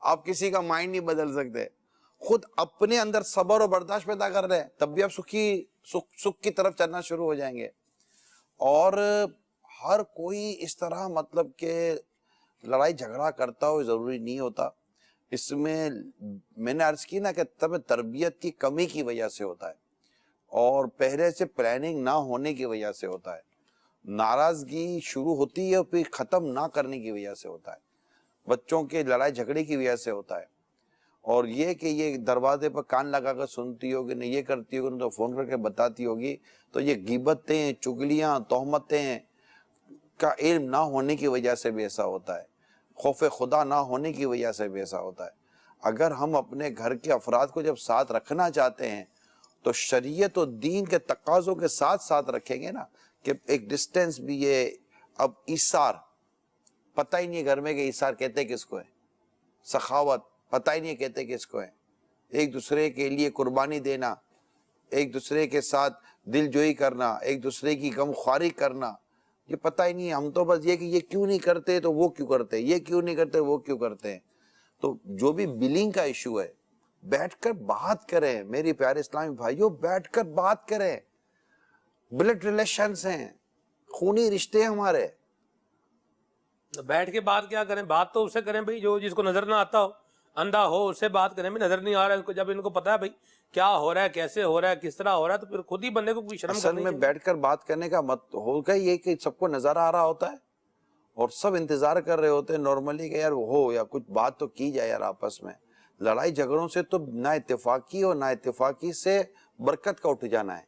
آپ کسی کا مائنڈ نہیں بدل سکتے، خود اپنے اندر صبر اور برداشت پیدا کر رہے ہیں، تب بھی آپ سکھ کی طرف چلنا شروع ہو جائیں گے۔ اور ہر کوئی اس طرح مطلب کہ لڑائی جھگڑا کرتا ہو ضروری نہیں ہوتا، اس میں نے عرض کی نا کہ تربیت کی کمی کی وجہ سے ہوتا ہے، اور پہلے سے پلاننگ نہ ہونے کی وجہ سے ہوتا ہے، ناراضگی شروع ہوتی ہے اور پھر ختم نہ کرنے کی وجہ سے ہوتا ہے، بچوں کے لڑائی جھگڑے کی وجہ سے ہوتا ہے، اور یہ کہ یہ دروازے پر کان لگا کر سنتی ہوگی، نہ یہ کرتی ہوگی، نہ تو فون کر کے بتاتی ہوگی، تو یہ غیبتیں، چگلیاں، تہمتیں کا علم نہ ہونے کی وجہ سے بھی ایسا ہوتا ہے، خوف خدا نہ ہونے کی وجہ سے بھی ایسا ہوتا ہے۔ اگر ہم اپنے گھر کے افراد کو جب ساتھ رکھنا چاہتے ہیں تو شریعت و دین کے تقاضوں کے ساتھ ساتھ رکھیں گے نا، کہ ایک ڈسٹینس بھی ہے۔ اب ایثار پتہ ہی نہیں ہے گھر میں کہ ایثار کہتے کس کو ہے، سخاوت پتہ ہی نہیں کہتے کس کو ہے، ایک دوسرے کے لیے قربانی دینا، ایک دوسرے کے ساتھ دل جوئی کرنا، ایک دوسرے کی غم خواری کرنا، یہ پتہ ہی نہیں ہے۔ ہم تو بس یہ کہ یہ کیوں نہیں کرتے تو وہ کیوں کرتے، یہ کیوں نہیں کرتے وہ کیوں کرتے ہیں۔ تو جو بھی بلنگ کا ایشو ہے، بیٹھ کر بات کریں میری پیارے اسلامی بھائیوں، بیٹھ کر بات کریں، بلڈ ریلیشنز ہیں، خونی رشتے ہیں ہمارے۔ بیٹھ کے بات کیا کریں، بات تو اس سے کریں بھائی جو جس کو نظر نہ آتا ہو، اندھا ہو، اس سے بات کریں۔ نظر نہیں آ رہا ہے اس کو، جب ان کو پتا ہے بھائی کیا ہو رہا ہے، کیسے ہو رہا ہے، کس طرح ہو رہا ہے، تو پھر خود ہی بندے کو کوئی شرم اصل کرنی میں چاہیے۔ بیٹھ کر بات کرنے کا ہوگا یہ کہ سب کو نظر آ رہا ہوتا ہے اور سب انتظار کر رہے ہوتے ہیں نارملی کہ یار ہو یا کچھ بات تو کی جائے یار آپس میں۔ لڑائی جھگڑوں سے تو نہ اتفاقی اور نہ اتفاقی سے برکت کا اٹھ جانا ہے۔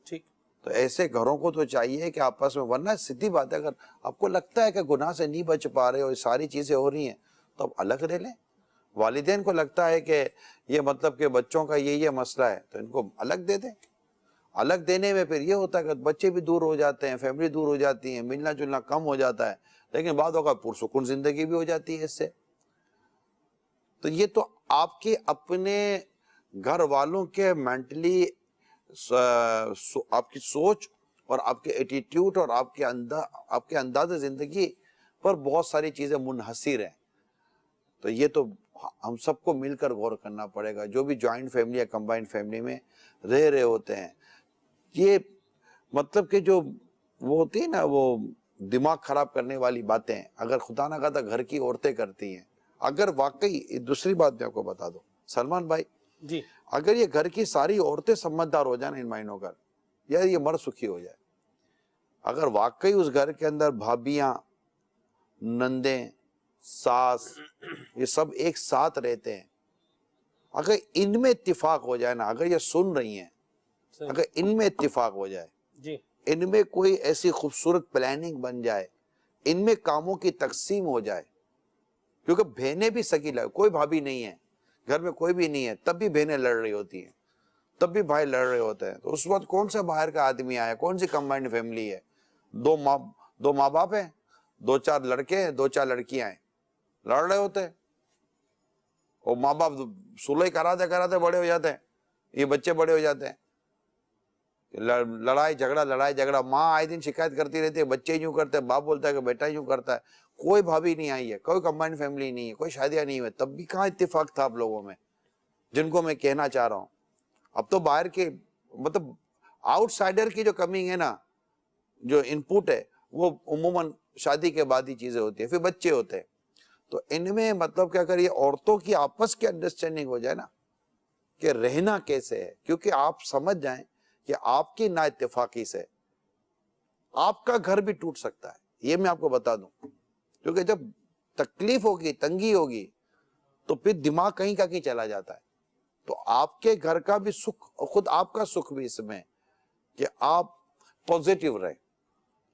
ٹھیک۔ تو ایسے گھروں کو تو چاہیے کہ آپس میں، ورنہ سیدھی بات ہے اگر آپ کو لگتا ہے کہ گناہ سے نہیں بچ پا رہے ہو، یہ ساری چیزیں ہو رہی ہیں، تو آپ الگ رہ لیں۔ والدین کو لگتا ہے کہ یہ مطلب کہ بچوں کا یہ مسئلہ ہے تو ان کو الگ دے دیں۔ الگ دینے میں پھر یہ ہوتا ہے کہ بچے بھی دور ہو جاتے ہیں، فیملی دور ہو جاتی ہے، ملنا جلنا کم ہو جاتا ہے، لیکن بعد اوقات پرسکون زندگی بھی ہو جاتی ہے اس سے۔ تو یہ تو آپ کے اپنے گھر والوں کے مینٹلی آپ کی سوچ اور آپ کے ایٹیٹیوڈ اور آپ کے انداز زندگی پر بہت ساری چیزیں منحصر ہیں۔ تو یہ تو ہم سب کو مل کر غور کرنا پڑے گا، جو بھی جوائنٹ فیملی یا کمبائنڈ فیملی میں رہ رہے ہوتے ہیں۔ یہ مطلب کہ جو وہ ہوتی ہے نا، وہ دماغ خراب کرنے والی باتیں اگر خدا نہ خواستہ گھر کی عورتیں کرتی ہیں، اگر واقعی دوسری بات میں آپ کو بتا دو سلمان بھائی، جی، اگر یہ گھر کی ساری عورتیں سمجھدار ہو جائیں ان معنوں کر، یا یہ مرد سکھی ہو جائے، اگر واقعی اس گھر کے اندر بھابیاں، نندیں، ساس، یہ سب ایک ساتھ رہتے ہیں، اگر ان میں اتفاق ہو جائے نا، اگر یہ سن رہی ہیں، اگر ان میں اتفاق ہو جائے جی، ان میں کوئی ایسی خوبصورت پلاننگ بن جائے, ان میں کاموں کی تقسیم ہو جائے, کیونکہ بہنیں بھی سکی کوئی بھابھی نہیں ہے گھر میں, کوئی بھی نہیں ہے, تب بھی بہنیں لڑ رہی ہوتی ہیں, تب بھی بھائی لڑ رہے ہوتے ہیں. تو اس وقت کون سا باہر کا آدمی آیا, کون سی کمبائنڈ فیملی ہے؟ دو ماں باپ ہیں, 2-4 لڑکے ہیں, 2-4 لڑکیاں ہیں, لڑ رہے ہوتے ہیں. اور ماں باپ صلح کراتے بڑے ہو جاتے ہیں, یہ بچے بڑے ہو جاتے ہیں. لڑائی جھگڑا, ماں آئے دن شکایت کرتی رہتی ہے, بچے یوں کرتے ہیں, باپ بولتا ہے کہ بیٹا یوں کرتا ہے. کوئی بھابھی نہیں آئی ہے, کوئی کمبائنڈ فیملی نہیں ہے, کوئی شادیاں نہیں ہوئی, تب بھی کہاں اتفاق تھا آپ لوگوں میں, جن کو میں کہنا چاہ رہا ہوں. اب تو باہر کے مطلب آؤٹ سائڈر کی جو کمی ہے نا, جو ان پٹ ہے, وہ عموماً شادی کے بعد ہی چیزیں ہوتی ہیں, پھر بچے ہوتے ہیں. تو ان میں مطلب کہ اگر یہ عورتوں کی آپس کی انڈرسٹینڈنگ ہو جائے نا کہ رہنا کیسے ہے, کیونکہ آپ سمجھ جائیں کہ آپ کی نا اتفاقی سے آپ کا گھر بھی ٹوٹ سکتا ہے, یہ میں آپ کو بتا دوں. کیونکہ جب تکلیف ہوگی, تنگی ہوگی, تو پھر دماغ کہیں کا کہیں چلا جاتا ہے. تو آپ کے گھر کا بھی سکھ, خود آپ کا سکھ بھی اس میں کہ آپ پوزیٹیو رہیں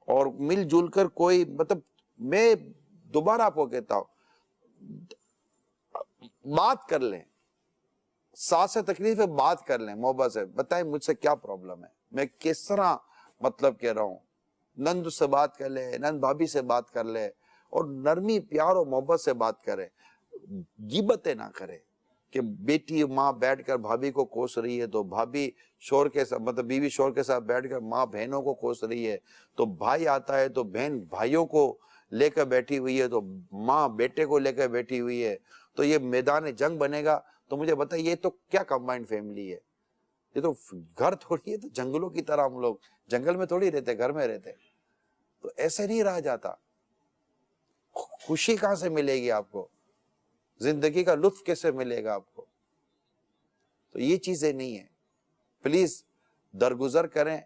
اور مل جل کر کوئی مطلب, میں دوبارہ آپ کو کہتا ہوں, بات کر لیں, ساتھ سے تکلیف ہے, بات کر لیں محبت سے, بتائیں مجھ سے کیا پرابلم ہے, میں کس طرح مطلب کہہ رہا ہوں. نند سے بات کر لے, نند بھابھی سے بات کر لے, اور نرمی پیار اور محبت سے بات کرے, غیبتیں نہ کرے. کہ بیٹی ماں بیٹھ کر بھابھی کو کوس رہی ہے تو بھابھی شوہر کے ساتھ مطلب بیوی شوہر کے ساتھ بیٹھ کر ماں بہنوں کو کوس رہی ہے, تو بھائی آتا ہے تو بہن بھائیوں کو لے کر بیٹھی ہوئی ہے, تو ماں بیٹے کو لے کر بیٹھی ہوئی ہے, تو یہ میدان جنگ بنے گا. تو مجھے بتائیے یہ تو کیا کمبائنڈ فیملی ہے؟ یہ تو گھر تھوڑی ہے, تو جنگلوں کی طرح ہم لوگ جنگل میں تھوڑی رہتے, گھر میں رہتے. تو ایسے نہیں رہا جاتا. خوشی کہاں سے ملے گی آپ کو, زندگی کا لطف کیسے ملے گا آپ کو؟ تو یہ چیزیں نہیں ہیں. پلیز درگزر کریں,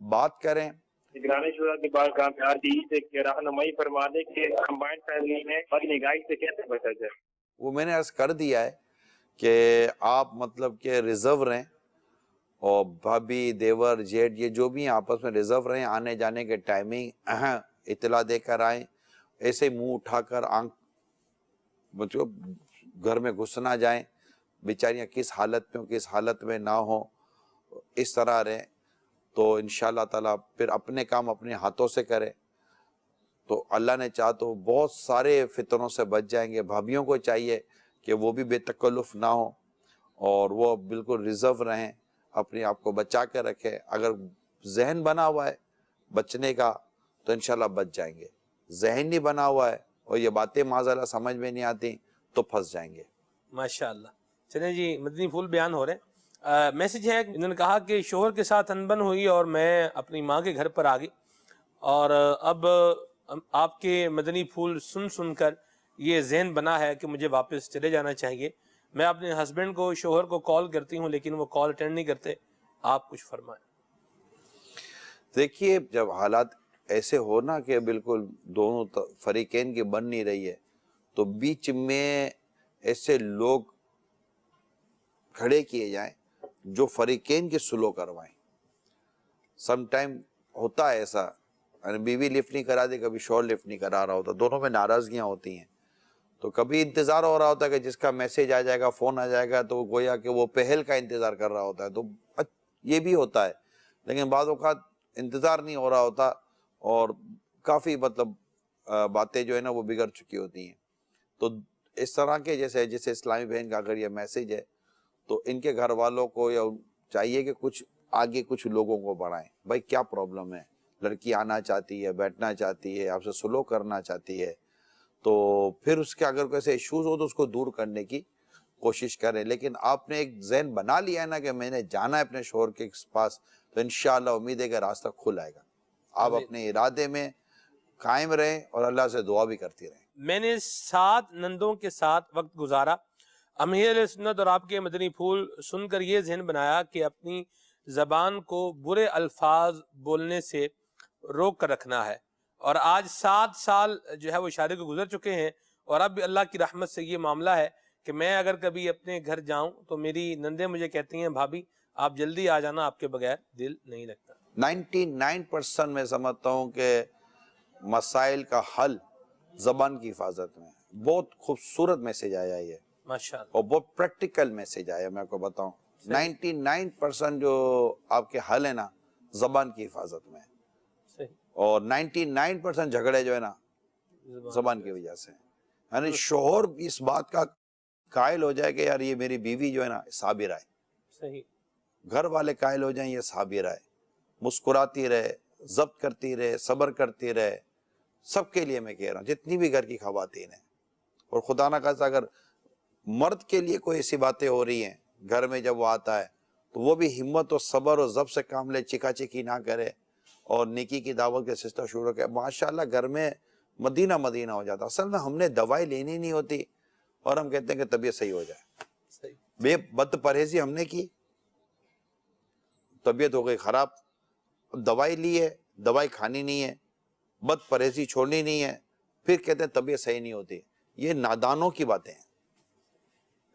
بات کریں. نگرانی شورا کی بارگاہ میں عرضی سے رہنمائی فرما دیں کہ کمبائنڈ فیملی میں بدنگاہی سے کیسے بچا جائے. وہ میں نے عرض کر دیا ہے کہ آپ مطلب کہ ریزرو رہیں, اور بھابھی دیور جیٹ یہ جو بھی ہیں آپس میں ریزرو رہیں, آنے جانے کے ٹائمنگ اطلاع دے کر آئیں. ایسے منہ اٹھا کر آنکھ مطلب گھر میں گھس نہ جائیں, بیچاریاں کس حالت میں ہوں کس حالت میں نہ ہوں, اس طرح رہیں. تو انشاءاللہ تعالیٰ پھر اپنے کام اپنے ہاتھوں سے کریں تو اللہ نے چاہ تو بہت سارے فتنوں سے بچ جائیں گے. بھابھیوں کو چاہیے کہ وہ بھی بے تکلف نہ ہوں اور وہ بالکل ریزرو رہیں, اپنے آپ کو بچا کے رکھیں. اگر ذہن بنا ہوا ہے بچنے کا تو انشاءاللہ بچ جائیں گے. ذہن نہیں بنا ہوا ہے اور یہ باتیں معاذاللہ سمجھ میں نہیں آتی تو پھنس جائیں گے. ماشاءاللہ. چلیں جی, مدنی پھول بیان ہو رہے ہیں. میسج ہے, انہوں نے کہا کہ شوہر کے ساتھ انبن ہوئی اور میں اپنی ماں کے گھر پر آ گئی, اور اب آپ کے مدنی پھول سن سن کر یہ ذہن بنا ہے کہ مجھے واپس چلے جانا چاہیے. میں اپنے ہسبینڈ کو, شوہر کو کال کرتی ہوں لیکن وہ کال اٹینڈ نہیں کرتے, آپ کچھ فرمائیں. دیکھیے, جب حالات ایسے ہونا کہ بالکل دونوں فریقین کی بن نہیں رہی ہے تو بیچ میں ایسے لوگ کھڑے کیے جائیں جو فریقین کی سلو کروائیں. سم ٹائم ہوتا ہے ایسا, بیوی لفٹ نہیں کرا دی, کبھی شوہر لفٹ نہیں کرا رہا ہوتا, دونوں میں ناراضگیاں ہوتی ہیں. تو کبھی انتظار ہو رہا ہوتا ہے کہ جس کا میسج آ جائے گا, فون آ جائے گا, تو گویا کہ وہ پہل کا انتظار کر رہا ہوتا ہے. تو یہ بھی ہوتا ہے, لیکن بعض اوقات انتظار نہیں ہو رہا ہوتا اور کافی مطلب باتیں جو ہے نا وہ بگڑ چکی ہوتی ہیں. تو اس طرح کے جیسے اسلامی بہن کا اگر یہ میسج ہے تو ان کے گھر والوں کو یا چاہیے کہ کچھ آگے کچھ لوگوں کو بڑھائیں. بھائی کیا پرابلم ہے, لڑکی آنا چاہتی ہے, بیٹھنا چاہتی ہے, آپ سے سلو کرنا چاہتی ہے, تو پھر اس کے اگر کوئی ایسے ایشوز ہو تو اس کو دور کرنے کی کوشش کریں. لیکن آپ نے ایک ذہن بنا لیا ہے نا کہ میں نے جانا ہے اپنے شوہر کے پاس, تو انشاءاللہ امید ہے کہ راستہ کھل آئے گا. آپ اپنے ارادے میں قائم رہیں اور اللہ سے دعا بھی کرتی رہیں. میں نے 7 نندوں کے ساتھ وقت گزارا. امیر علیہ سنت اور آپ کے مدنی پھول سن کر یہ ذہن بنایا کہ اپنی زبان کو برے الفاظ بولنے سے روک کر رکھنا ہے. اور آج 7 سال جو ہے وہ شادی کو گزر چکے ہیں, اور اب بھی اللہ کی رحمت سے یہ معاملہ ہے کہ میں اگر کبھی اپنے گھر جاؤں تو میری نندیں مجھے کہتی ہیں, بھابھی آپ جلدی آ جانا, آپ کے بغیر دل نہیں لگتا. 99% میں سمجھتا ہوں کہ مسائل کا حل زبان کی حفاظت میں. بہت خوبصورت میسج آیا یہ ماشاءاللہ. اور بہت پریکٹیکل میسج آیا. میں آپ کو بتاؤں 99% جو آپ کے حل ہے نا زبان کی حفاظت میں, صحیح. اور 99% جھگڑے جو ہے نا زبان کی وجہ سے. یعنی شوہر اس بات کا قائل ہو جائے کہ یار یہ میری بیوی جو ہے نا صابر ہے, صحیح. گھر والے قائل ہو جائیں یہ صابر ہے, مسکراتی رہے, ضبط کرتی رہے, صبر کرتی رہے. سب کے لیے میں کہہ رہا ہوں جتنی بھی گھر کی خواتین ہیں, اور خدا نہ خاصہ اگر مرد کے لیے کوئی ایسی باتیں ہو رہی ہیں گھر میں جب وہ آتا ہے تو وہ بھی ہمت اور صبر اور ضبط سے کام لے, چکا چکی نہ کرے اور نیکی کی دعوت کے سلسلہ شروع کرے. ماشاءاللہ گھر میں مدینہ مدینہ ہو جاتا. اصل میں ہم نے دوائی لینی نہیں ہوتی اور ہم کہتے ہیں کہ طبیعت صحیح ہو جائے. صحیح. بے بد پرہیزی ہم نے کی, طبیعت ہو گئی خراب, دوائی لی ہے, دوائی کھانی نہیں ہے, بد پرہیزی چھوڑنی نہیں ہے, پھر کہتے ہیں طبیعت صحیح نہیں ہوتی. یہ نادانوں کی باتیں ہیں.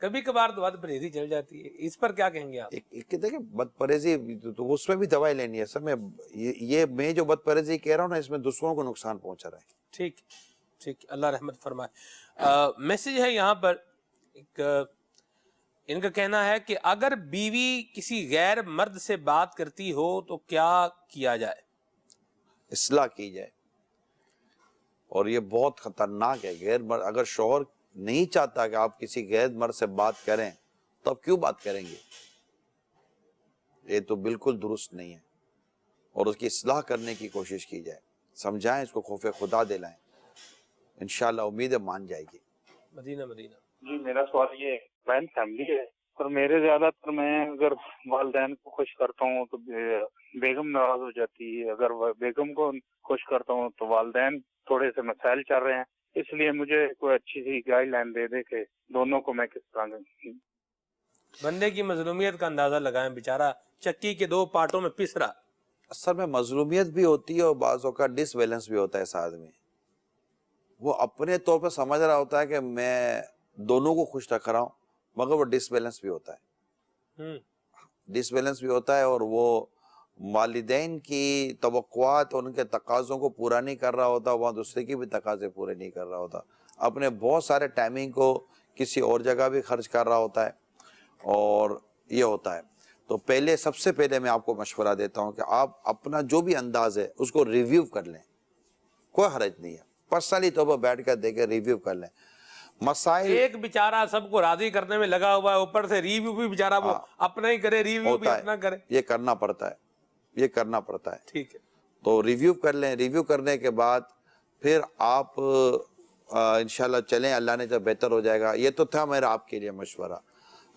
کبھی کبھار تو بد پرہیزی چل جاتی ہے, اس پر کیا کہیں گے آپ؟ دیکھیں بد پرہیزی تو اس میں بھی دوائی لینی ہے. سب میں یہ میں جو بد پرہیزی کہہ رہا ہوں نا اس میں دوسروں کو نقصان پہنچا رہا ہے. ٹھیک ٹھیک, اللہ رحمت فرمائے. میسج ہے یہاں پر, ایک ان کا کہنا ہے کہ اگر بیوی کسی غیر مرد سے بات کرتی ہو تو کیا کیا جائے؟ اصلاح کی جائے. اور یہ بہت خطرناک ہے. غیر مرد اگر شوہر نہیں چاہتا کہ آپ کسی غیر مرد سے بات کریں تو آپ کیوں بات کریں گے؟ یہ تو بالکل درست نہیں ہے. اور اس کی اصلاح کرنے کی کوشش کی جائے, سمجھائیں, اس کو خوف خدا دلائیں, انشاءاللہ امید ہے مان جائے گی. مدینہ مدینہ. جی میرا سوال یہ ہے, جوائنٹ فیملی ہے اور میرے زیادہ تر میں اگر والدین کو خوش کرتا ہوں تو بیگم ناراض ہو جاتی ہے, اگر بیگم کو خوش کرتا ہوں تو والدین تھوڑے سے مسائل چل رہے ہیں. اس لیے مجھے کوئی اچھی سی گائیڈ لائن دے دے کہ دونوں کو میں کس طرح بندے کی مظلومیت کا اندازہ لگائیں, بیچارہ چکی کے دو پارٹوں میں پس رہا. اصل میں مظلومیت بھی ہوتی ہے اور بعض اوقات ڈس بیلنس بھی ہوتا ہے. اس آدمی وہ اپنے طور پہ سمجھ رہا ہوتا ہے کہ میں دونوں کو خوش رکھ رہا ہوں, مگر وہ ڈس بیلنس بھی ہوتا ہے. ڈس بیلنس بھی ہوتا ہے اور وہ والدین کی توقعات اور ان کے تقاضوں کو پورا نہیں کر رہا ہوتا, وہاں دوسرے کی بھی تقاضے پورے نہیں کر رہا ہوتا, اپنے بہت سارے ٹائمنگ کو کسی اور جگہ بھی خرچ کر رہا ہوتا ہے, اور یہ ہوتا ہے. تو پہلے سب سے پہلے میں آپ کو مشورہ دیتا ہوں کہ آپ اپنا جو بھی انداز ہے اس کو ریویو کر لیں. کوئی حرج نہیں ہے, پرسنلی طور پر بیٹھ کر دیکھ کے ریویو کر لیں. مسائل ایک بیچارہ سب کو راضی کرنے میں لگا ہوا ہے, اوپر سے ریویو بھی بیچارہ وہ اپنا ہی کرے, ریویو بھی اپنا کرے. یہ کرنا پڑتا ہے, یہ کرنا پڑتا ہے. ٹھیک ہے, تو ریویو کر لیں. ریویو کرنے کے بعد پھر آپ انشاءاللہ چلیں, اللہ نے جب بہتر ہو جائے گا. یہ تو تھا میرا آپ کے لیے مشورہ.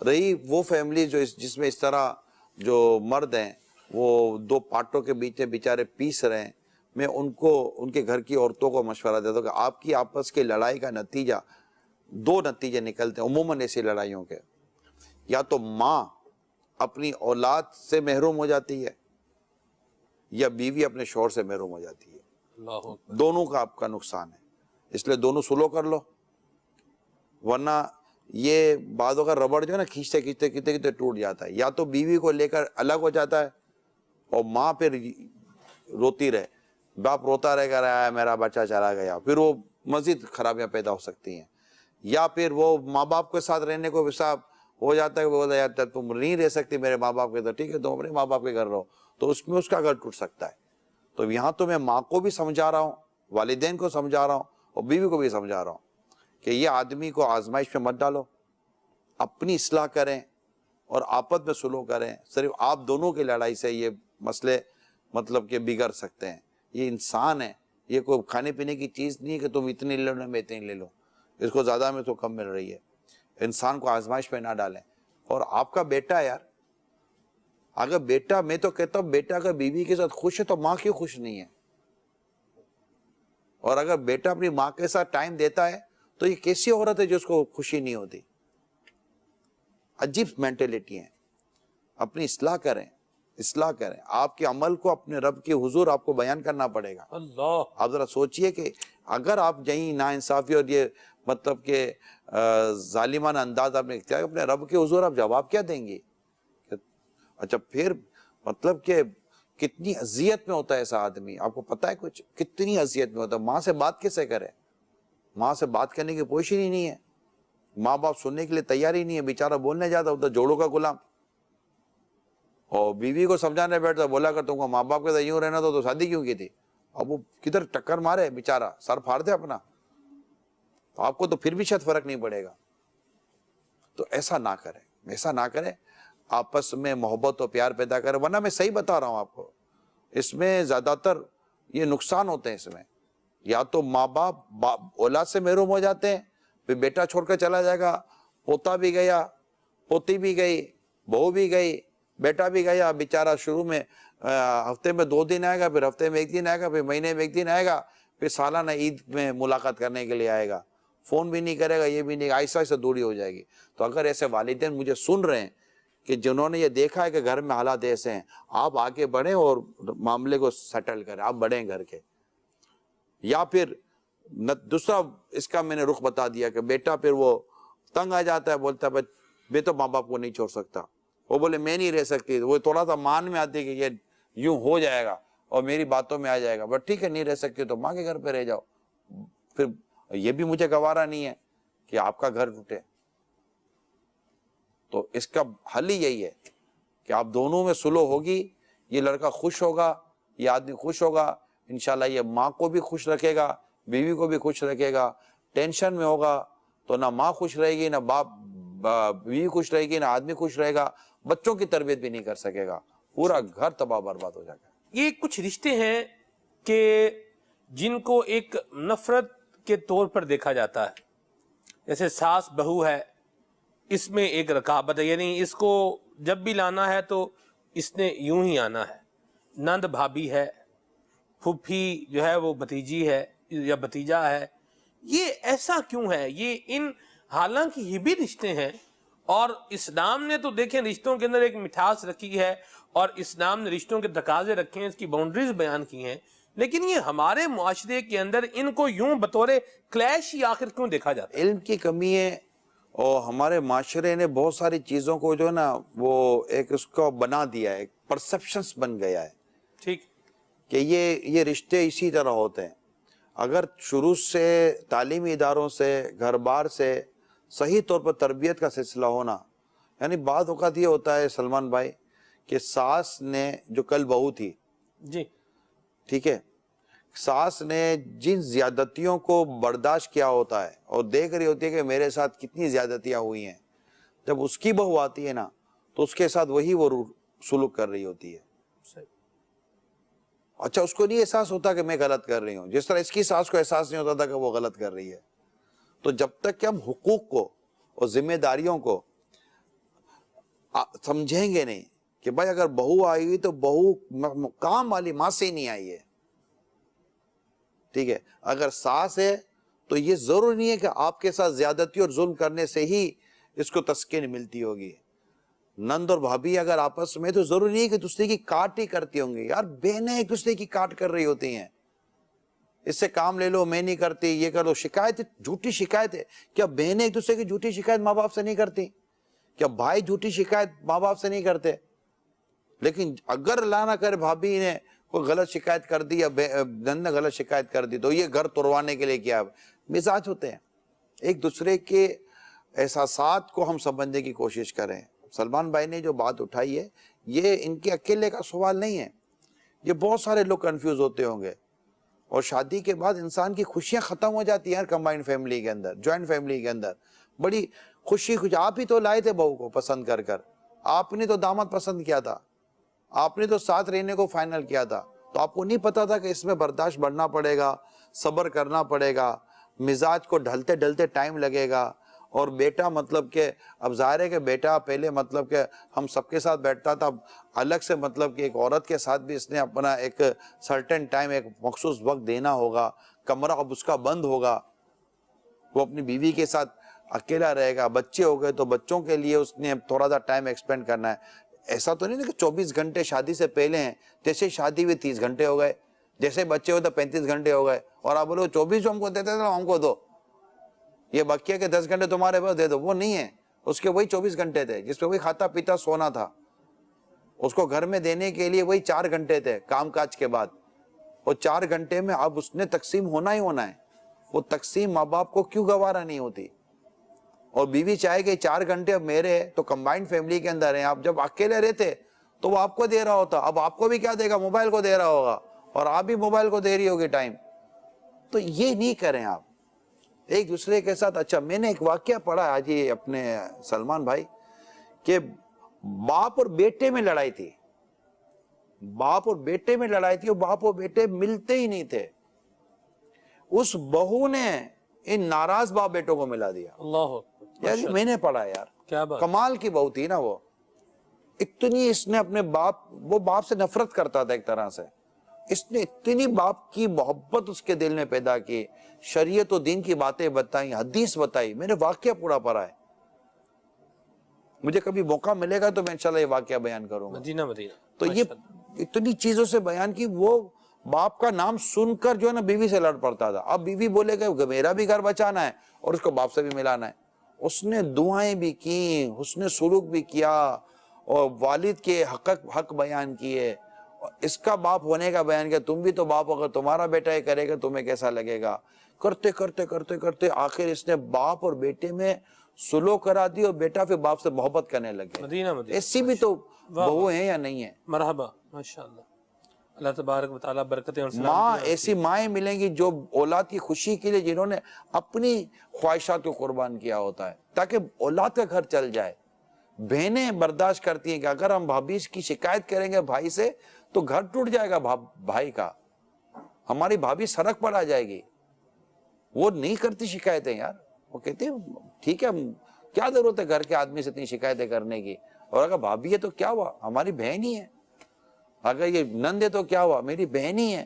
رہی وہ فیملی جو جس میں اس طرح جو مرد ہیں وہ دو پارٹوں کے بیچ میں بیچارے پیس رہے ہیں, میں ان کو ان کے گھر کی عورتوں کو مشورہ دیتا ہوں کہ آپ کی آپس کی لڑائی کا نتیجہ, دو نتیجے نکلتے ہیں عموماً ایسی لڑائیوں کے. یا تو ماں اپنی اولاد سے محروم ہو جاتی ہے, یا بیوی اپنے شوہر سے محروم ہو جاتی ہے. اللہ اکبر. دونوں کا آپ کا نقصان ہے, اس لیے دونوں سلو کر لو. ورنہ یہ بعض اوقات ربڑ جو ہے نا کھینچتے کھینچتے کھینچتے کھینچتے ٹوٹ جاتا ہے. یا تو بیوی کو لے کر الگ ہو جاتا ہے اور ماں پھر روتی رہے, باپ روتا رہ گا میرا بچہ چلا گیا, پھر وہ مزید خرابیاں پیدا ہو سکتی ہیں. یا پھر وہ ماں باپ کے ساتھ رہنے کو حساب ہو جاتا ہے, وہ بولتا ہے یار تم نہیں رہ سکتی میرے ماں باپ کے, تو ٹھیک ہے تم اپنے ماں باپ کے گھر رہو, تو اس میں اس کا گھر ٹوٹ سکتا ہے. تو یہاں تو میں ماں کو بھی سمجھا رہا ہوں, والدین کو سمجھا رہا ہوں, اور بیوی کو بھی سمجھا رہا ہوں کہ یہ آدمی کو آزمائش میں مت ڈالو, اپنی اصلاح کریں اور آپس میں سلو کریں. صرف آپ دونوں کی لڑائی سے یہ مسئلے مطلب کہ بگڑ سکتے ہیں. یہ انسان ہے, یہ کوئی کھانے پینے کی چیز نہیں ہے کہ تم اتنی لے لو میں اتنی لے لو, اس کو زیادہ میں تو کم مل رہی ہے. انسان کو آزمائش پہ نہ ڈالیں. اور آپ کا بیٹا یار, اگر بیٹا, میں تو کہتا ہوں بیٹا اگر بیوی کے ساتھ خوش ہے تو ماں کیوں خوش نہیں ہے؟ اور اگر بیٹا اپنی ماں کے ساتھ ٹائم دیتا ہے تو یہ کیسی عورت ہے جو اس کو خوشی نہیں ہوتی؟ عجیب مینٹلٹی ہے. اپنی اصلاح کریں, اصلاح کریں. آپ کے عمل کو اپنے رب کے حضور آپ کو بیان کرنا پڑے گا. اللہ, آپ ذرا سوچئے کہ اگر آپ یہیں ناانصافی اور یہ مطلب کہ ظالمانہ انداز آپ نے اختیار, اپنے رب کے حضور آپ جواب کیا دیں گے؟ اچھا پھر مطلب کہ کتنی اذیت میں ہوتا ہے ایسا آدمی, آپ کو پتا ہے کچھ, کتنی اذیت میں ہوتا ہے. ماں سے بات کیسے کرے, ماں سے بات کرنے کی پوزیشن ہی نہیں ہے, ماں باپ سننے کے لیے تیار ہی نہیں ہے, بیچارہ بولنے جاتا ہوتا جوڑوں کا غلام. اور بیوی کو سمجھانے بیٹھتا, بولا کر تم کو ماں باپ کے ساتھ یوں رہنا تو شادی کیوں کی تھی. اب وہ کدھر ٹکر مارے بیچارہ, سر پھاڑ دے اپنا, تو آپ کو تو پھر بھی شاید فرق نہیں پڑے گا. تو ایسا نہ کرے, ایسا نہ کرے, آپس میں محبت و پیار پیدا کرے. ورنہ میں صحیح بتا رہا ہوں آپ کو, اس میں زیادہ تر یہ نقصان ہوتے ہیں. اس میں یا تو ماں باپ اولاد سے محروم ہو جاتے ہیں, پھر بیٹا چھوڑ کر چلا جائے گا, پوتا بھی گیا, پوتی بھی گئی, بہو بھی گئی, بیٹا بھی گیا, بیچارہ شروع میں ہفتے میں 2 دن آئے گا, پھر ہفتے میں 1 دن آئے گا, پھر مہینے میں 1 دن آئے گا, پھر سالانہ عید میں ملاقات کرنے کے لیے آئے گا, فون بھی نہیں کرے گا, یہ بھی نہیں, آہستہ آہستہ دوری ہو جائے گی. تو اگر ایسے والدین مجھے سن رہے ہیں کہ جنہوں نے یہ دیکھا ہے کہ گھر میں حالات ایسے ہیں, آپ آگے بڑھیں اور معاملے کو سیٹل کریں, آپ بڑھیں گھر کے. یا پھر دوسرا اس کا میں نے رخ بتا دیا کہ بیٹا پھر وہ تنگ آ جاتا ہے, بولتا ہے میں تو ماں باپ کو نہیں چھوڑ سکتا, وہ بولے میں نہیں رہ سکتی, وہ تھوڑا سا مان میں آتی کہ یہ یوں ہو جائے گا اور میری باتوں میں آ جائے گا, بٹ ٹھیک ہے نہیں رہ سکتی تو ماں کے گھر پہ رہ جاؤ. پھر یہ بھی مجھے گوارا نہیں ہے کہ آپ کا گھر ٹوٹے. تو اس کا حل ہی یہی ہے کہ آپ دونوں میں صلح ہوگی, یہ لڑکا خوش ہوگا, یہ آدمی خوش ہوگا, انشاءاللہ یہ ماں کو بھی خوش رکھے گا, بیوی کو بھی خوش رکھے گا. ٹینشن میں ہوگا تو نہ ماں خوش رہے گی, نہ بیوی خوش رہے گی, نہ آدمی خوش رہے گا, بچوں کی تربیت بھی نہیں کر سکے گا, پورا گھر تباہ برباد ہو جائے گا. یہ کچھ رشتے ہیں کہ جن کو ایک نفرت کے طور پر دیکھا جاتا ہے, جیسے ساس بہو ہے, اس میں ایک رکابت ہے, یعنی اس کو جب بھی لانا ہے تو اس نے یوں ہی آنا ہے. نند بھابھی ہے, پھوپھی جو ہے وہ بھتیجی ہے یا بھتیجا ہے. یہ ایسا کیوں ہے؟ یہ ان حالانکہ یہ بھی رشتے ہیں, اور اسلام نے تو دیکھیں رشتوں کے اندر ایک مٹھاس رکھی ہے, اور اسلام نے رشتوں کے تقاضے رکھے ہیں, اس کی باؤنڈریز بیان کی ہیں, لیکن یہ ہمارے معاشرے کے اندر ان کو یوں بطور کلیش ہی آخر کیوں دیکھا جاتا ہے؟ علم کی کمی ہے, اور ہمارے معاشرے نے بہت ساری چیزوں کو جو ہے نا وہ ایک اس کو بنا دیا ہے, پرسپشنز بن گیا ہے ٹھیک کہ یہ رشتے اسی طرح ہوتے ہیں. اگر شروع سے تعلیمی اداروں سے, گھر بار سے صحیح طور پر تربیت کا سلسلہ ہونا, یعنی بعض اوقات یہ ہوتا ہے سلمان بھائی کہ ساس نے جو کل بہو تھی, جی ٹھیک ہے, ساس نے جن زیادتیوں کو برداشت کیا ہوتا ہے اور دیکھ رہی ہوتی ہے کہ میرے ساتھ کتنی زیادتیاں ہوئی ہیں, جب اس کی بہو آتی ہے نا تو اس کے ساتھ وہی وہ سلوک کر رہی ہوتی ہے. اچھا, اس کو نہیں احساس ہوتا کہ میں غلط کر رہی ہوں, جس طرح اس کی ساس کو احساس نہیں ہوتا تھا کہ وہ غلط کر رہی ہے. تو جب تک کہ ہم حقوق کو اور ذمہ داریوں کو سمجھیں گے نہیں کہ بھائی اگر بہو آئی ہوئی تو بہو کام والی ماں سے ہی نہیں آئی ہے, ٹھیک ہے, اگر ساس ہے تو یہ ضروری نہیں ہے کہ آپ کے ساتھ زیادتی اور ظلم کرنے سے ہی اس کو تسکین ملتی ہوگی. نند اور بھابھی اگر آپس میں تو ضروری نہیں ہے کہ دوسرے کی کاٹ ہی کرتی ہوں گی. یار بہنیں ایک دوسرے کی کاٹ کر رہی ہوتی ہیں, اس سے کام لے لو, میں نہیں کرتی, یہ کر لو, شکایت, جھوٹی شکایت ہے. کیا بہنیں ایک دوسرے کی جھوٹی شکایت ماں باپ سے نہیں کرتی؟ کیا بھائی جھوٹی شکایت ماں باپ سے نہیں کرتے؟ لیکن اگر اللہ نہ کرے بھابھی نے کوئی غلط شکایت کر دی یا نند نے غلط شکایت کر دی تو یہ گھر توڑوانے کے لیے کیا مزاج ہوتے ہیں. ایک دوسرے کے احساسات کو ہم سمجھنے کی کوشش کریں. سلمان بھائی نے جو بات اٹھائی ہے یہ ان کے اکیلے کا سوال نہیں ہے, یہ بہت سارے لوگ کنفیوز ہوتے ہوں گے. اور شادی کے بعد انسان کی خوشیاں ختم ہو جاتی ہیں کمبائنڈ فیملی کے اندر, جوائنٹ فیملی کے اندر. بڑی خوشی آپ ہی تو لائے تھے بہو کو پسند کر کر, آپ نے تو داماد پسند کیا تھا, آپ نے تو ساتھ رہنے کو فائنل کیا تھا, تو آپ کو نہیں پتا تھا کہ اس میں برداشت بڑھنا پڑے گا, صبر کرنا پڑے گا, مزاج کو ڈھلتے ڈھلتے ٹائم لگے گا. اور بیٹا مطلب کہ اب ظاہر ہے کہ بیٹا پہلے مطلب کہ ہم سب کے ساتھ بیٹھتا تھا, الگ سے مطلب کہ ایک عورت کے ساتھ بھی اس نے اپنا ایک سرٹن ٹائم, ایک مخصوص وقت دینا ہوگا. کمرہ اب اس کا بند ہوگا, وہ اپنی بیوی کے ساتھ اکیلا رہے گا. بچے ہو گئے تو بچوں کے لیے اس نے تھوڑا سا ٹائم ایکسپینڈ کرنا ہے. ایسا تو نہیں کہ 24 گھنٹے شادی سے پہلے ہیں, جیسے شادی ہوئی 30 گھنٹے ہو گئے, جیسے بچے ہوئے تو 35 گھنٹے ہو گئے, اور آپ بولو 24 جو ہم کو دیتے تھے ہم کو دو, یہ بقیہ کے 10 گھنٹے تمہارے پاس دے دو. وہ نہیں ہے, اس کے وہی 24 گھنٹے تھے جس پہ وہی کھاتا پیتا سونا تھا. اس کو گھر میں دینے کے لیے وہی 4 گھنٹے تھے کام کاج کے بعد، اور 4 گھنٹے میں اب اس نے تقسیم ہونا ہی ہونا ہے. وہ تقسیم ماں باپ کو کیوں گوارا نہیں ہوتی؟ اور بیوی چاہے کہ 4 گھنٹے اب میرے تو کمبائنڈ فیملی کے اندر ہیں، آپ جب اکیلے رہتے تو وہ آپ کو دے رہا ہوتا، اب آپ کو بھی کیا دے گا؟ موبائل کو دے رہا ہوگا، اور آپ بھی موبائل کو دے رہی ہوگی ٹائم. تو یہ نہیں کریں آپ ایک دوسرے کے ساتھ. اچھا میں نے ایک واقعہ پڑھا آج یہ اپنے سلمان بھائی کہ باپ اور بیٹے میں لڑائی تھی، باپ اور بیٹے میں لڑائی تھی، اور باپ اور بیٹے ملتے ہی نہیں تھے. اس بہو نے ان ناراض باپ بیٹوں کو ملا دیا. اللہ یار یہ میں نے پڑھا یار، کیا بات. کمال کی بہو تھی نا وہ. اتنی اس نے اپنے باپ، وہ باپ سے نفرت کرتا تھا ایک طرح سے، اس نے اتنی باپ کی محبت اس کے دل میں پیدا کی، شریعت و دین کی باتیں بتائیں، حدیث بتائی. میں نے واقعہ پورا پڑھا ہے، مجھے کبھی موقع ملے گا تو میں انشاءاللہ یہ واقعہ بیان کروں گا. مدینہ مدینہ. تو یہ اتنی چیزوں سے بیان کی. وہ باپ کا نام سن کر جو ہے نا بیوی سے لڑ پڑتا تھا. اب بیوی بولے کہ میرا بھی گھر بچانا ہے اور اس کو باپ سے بھی ملانا ہے. اس نے دعائیں بھی کی، حسن سلوک بھی کیا، اور والد کے حق بیان کیے، اس کا باپ ہونے کا بیان کیا. تم بھی تو باپ، اگر تمہارا بیٹا یہ کرے گا تمہیں کیسا لگے گا. کرتے کرتے کرتے کرتے آخر اس نے باپ اور بیٹے میں سلو کرا دی، اور بیٹا پھر باپ سے محبت کرنے لگے. مدینہ مدینہ. ایسی بھی تو بہو ہیں یا نہیں ہیں؟ مرحبا، ماشاءاللہ. اللہ تبارک و تعالیٰ برکتیں اور ماں، ایسی مائیں ملیں گی جو اولاد کی خوشی کے لیے جنہوں نے اپنی خواہشات کو قربان کیا ہوتا ہے تاکہ اولاد کا گھر چل جائے. بہنیں برداشت کرتی ہیں کہ اگر ہم بھابھی کی شکایت کریں گے بھائی سے تو گھر ٹوٹ جائے گا بھائی کا، ہماری بھابھی سڑک پر آ جائے گی. وہ نہیں کرتی شکایتیں یار، وہ کہتے ہیں ٹھیک ہے کیا ضرورت ہے گھر کے آدمی سے اتنی شکایتیں کرنے کی، اور اگر بھابھی ہے تو کیا ہوا، ہماری بہن ہی ہے. اگر یہ نند ہے تو کیا ہوا، میری بہن ہی ہے.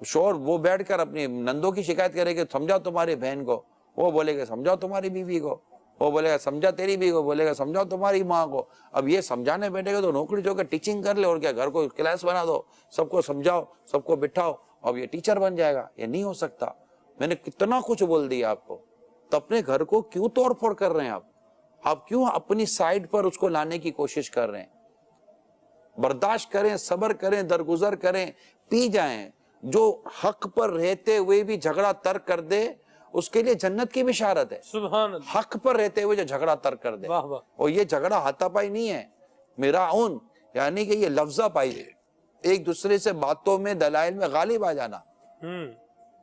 شوہر وہ بیٹھ کر اپنی نندوں کی شکایت کرے کہ سمجھاؤ تمہاری بہن کو، وہ بولے گا سمجھاؤ تمہاری بیوی کو، وہ بولے گا سمجھا تیری بیوی کو، بولے گا سمجھاؤ تمہاری ماں کو. اب یہ سمجھانے بیٹھے گا تو نوکری جو کہ ٹیچنگ کر لے، اور کیا گھر کو کلاس بنا دو، سب کو سمجھاؤ، سب کو بٹھاؤ، اب یہ ٹیچر بن جائے گا. یہ نہیں ہو سکتا. میں نے کتنا کچھ بول دیا آپ کو. تو اپنے گھر کو کیوں توڑ پھوڑ کر رہے ہیں آپ کیوں اپنی سائڈ پر اس کو لانے کی کوشش کر رہے ہیں؟ برداشت کریں، صبر کریں، درگزر کریں، پی جائیں. جو حق پر رہتے ہوئے بھی جھگڑا ترک کر دے اس کے لیے جنت کی بشارت ہے. سبحان اللہ. حق پر رہتے ہوئے جو جھگڑا ترک کر دے. واہ واہ. اور یہ جھگڑا ہاتھا پائی نہیں ہے، میرا اون، یعنی کہ یہ لفظہ پائی ہے، ایک دوسرے سے باتوں میں دلائل میں غالب آ جانا،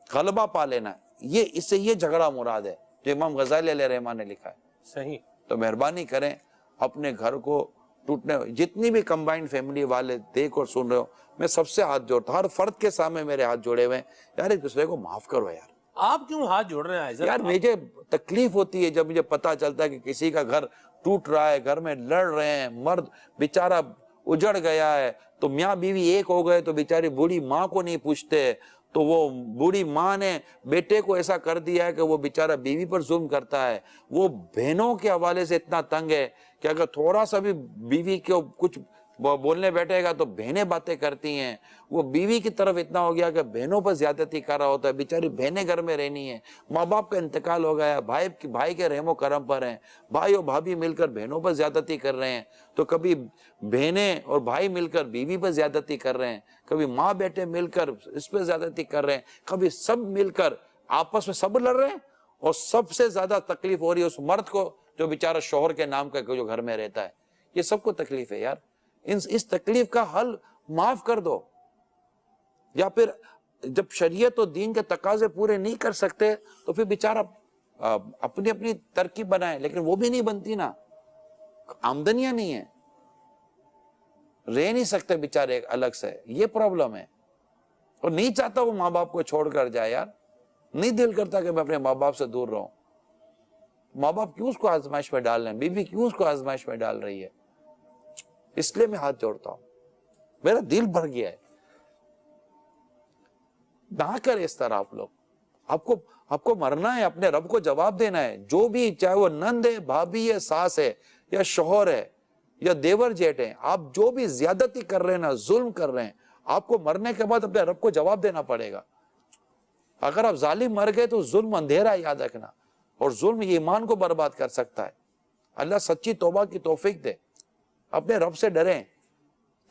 غلبہ پا لینا. یہ اس سے یہ جھگڑا مراد ہے جو امام غزالی علیہ رحمہ نے لکھا ہے. صحیح. تو مہربانی کریں اپنے گھر کو ٹوٹنے، جتنی بھی کمبائنڈ فیملی والے دیکھ اور سن رہے ہو، میں سب سے ہاتھ جوڑتا ہوں، ہر فرد کے سامنے میرے ہاتھ جوڑے ہوئے ہیں، یار ایک دوسرے کو معاف کرو یار. آپ کیوں ہاتھ جوڑ رہے ہیں یار مجھے تکلیف ہوتی ہے جب مجھے پتا چلتا ہے کہ کسی کا گھر ٹوٹ رہا ہے، گھر میں لڑ رہے ہیں، مرد بیچارہ اجڑ گیا ہے، تو میاں بیوی ایک ہو گئے تو بیچاری بوڑھی ماں کو نہیں پوچھتے، تو وہ بوڑھی ماں نے بیٹے کو ایسا کر دیا ہے کہ وہ بیچارہ بیوی پر ظلم کرتا ہے. وہ بہنوں کے حوالے سے اتنا تنگ ہے کہ اگر تھوڑا سا بھی بیوی کو کچھ بولنے بیٹھے گا تو بہنیں باتیں کرتی ہیں. وہ بیوی کی طرف اتنا ہو گیا کہ بہنوں پر زیادتی کر رہا ہوتا ہے، بیچاری بہنیں گھر میں رہنی ہیں. ماں باپ کا انتقال ہو گیا، بھائی کے رحم و کرم پر ہیں، بھائی اور بھابھی مل کر بہنوں پر زیادتی کر رہے ہیں، تو کبھی بہنیں اور بھائی مل کر بیوی پر زیادتی کر رہے ہیں، کبھی ماں بیٹے مل کر اس پہ زیادتی کر رہے ہیں، کبھی سب مل کر آپس میں سب لڑ رہے ہیں. اور سب سے زیادہ تکلیف ہو رہی ہے اس مرد کو جو بیچارہ شوہر کے نام کا جو گھر میں رہتا ہے. یہ سب کو تکلیف ہے یار. اس تکلیف کا حل معاف کر دو. یا پھر جب شریعت و دین کے تقاضے پورے نہیں کر سکتے تو پھر بیچارہ اپنی ترکیب بنائے، لیکن وہ بھی نہیں بنتی نا، آمدنیاں نہیں ہیں، رہ نہیں سکتے بیچارے الگ سے. یہ پرابلم ہے. اور نہیں چاہتا وہ ماں باپ کو چھوڑ کر جائے یار، نہیں دل کرتا کہ میں اپنے ماں باپ سے دور رہوں. ماں باپ کیوں اس کو آزمائش میں ڈال رہے ہیں، بیوی کیوں اس کو آزمائش میں ڈال رہی ہے. اس لیے میں ہاتھ جوڑتا ہوں، میرا دل بھر گیا ہے. نہ کرے اس طرح آپ لوگ. آپ کو مرنا ہے، اپنے رب کو جواب دینا ہے. جو بھی، چاہے وہ نند ہے، بھابھی ہے، ساس ہے، یا شوہر ہے، یا دیور جیٹ ہے، آپ جو بھی زیادتی کر رہے ہیں نا، ظلم کر رہے ہیں، آپ کو مرنے کے بعد اپنے رب کو جواب دینا پڑے گا. اگر آپ ظالم مر گئے تو ظلم اندھیرا، یاد رکھنا، اور ظلم ایمان کو برباد کر سکتا ہے. اللہ سچی توبہ کی توفیق دے. اپنے رب سے ڈریں.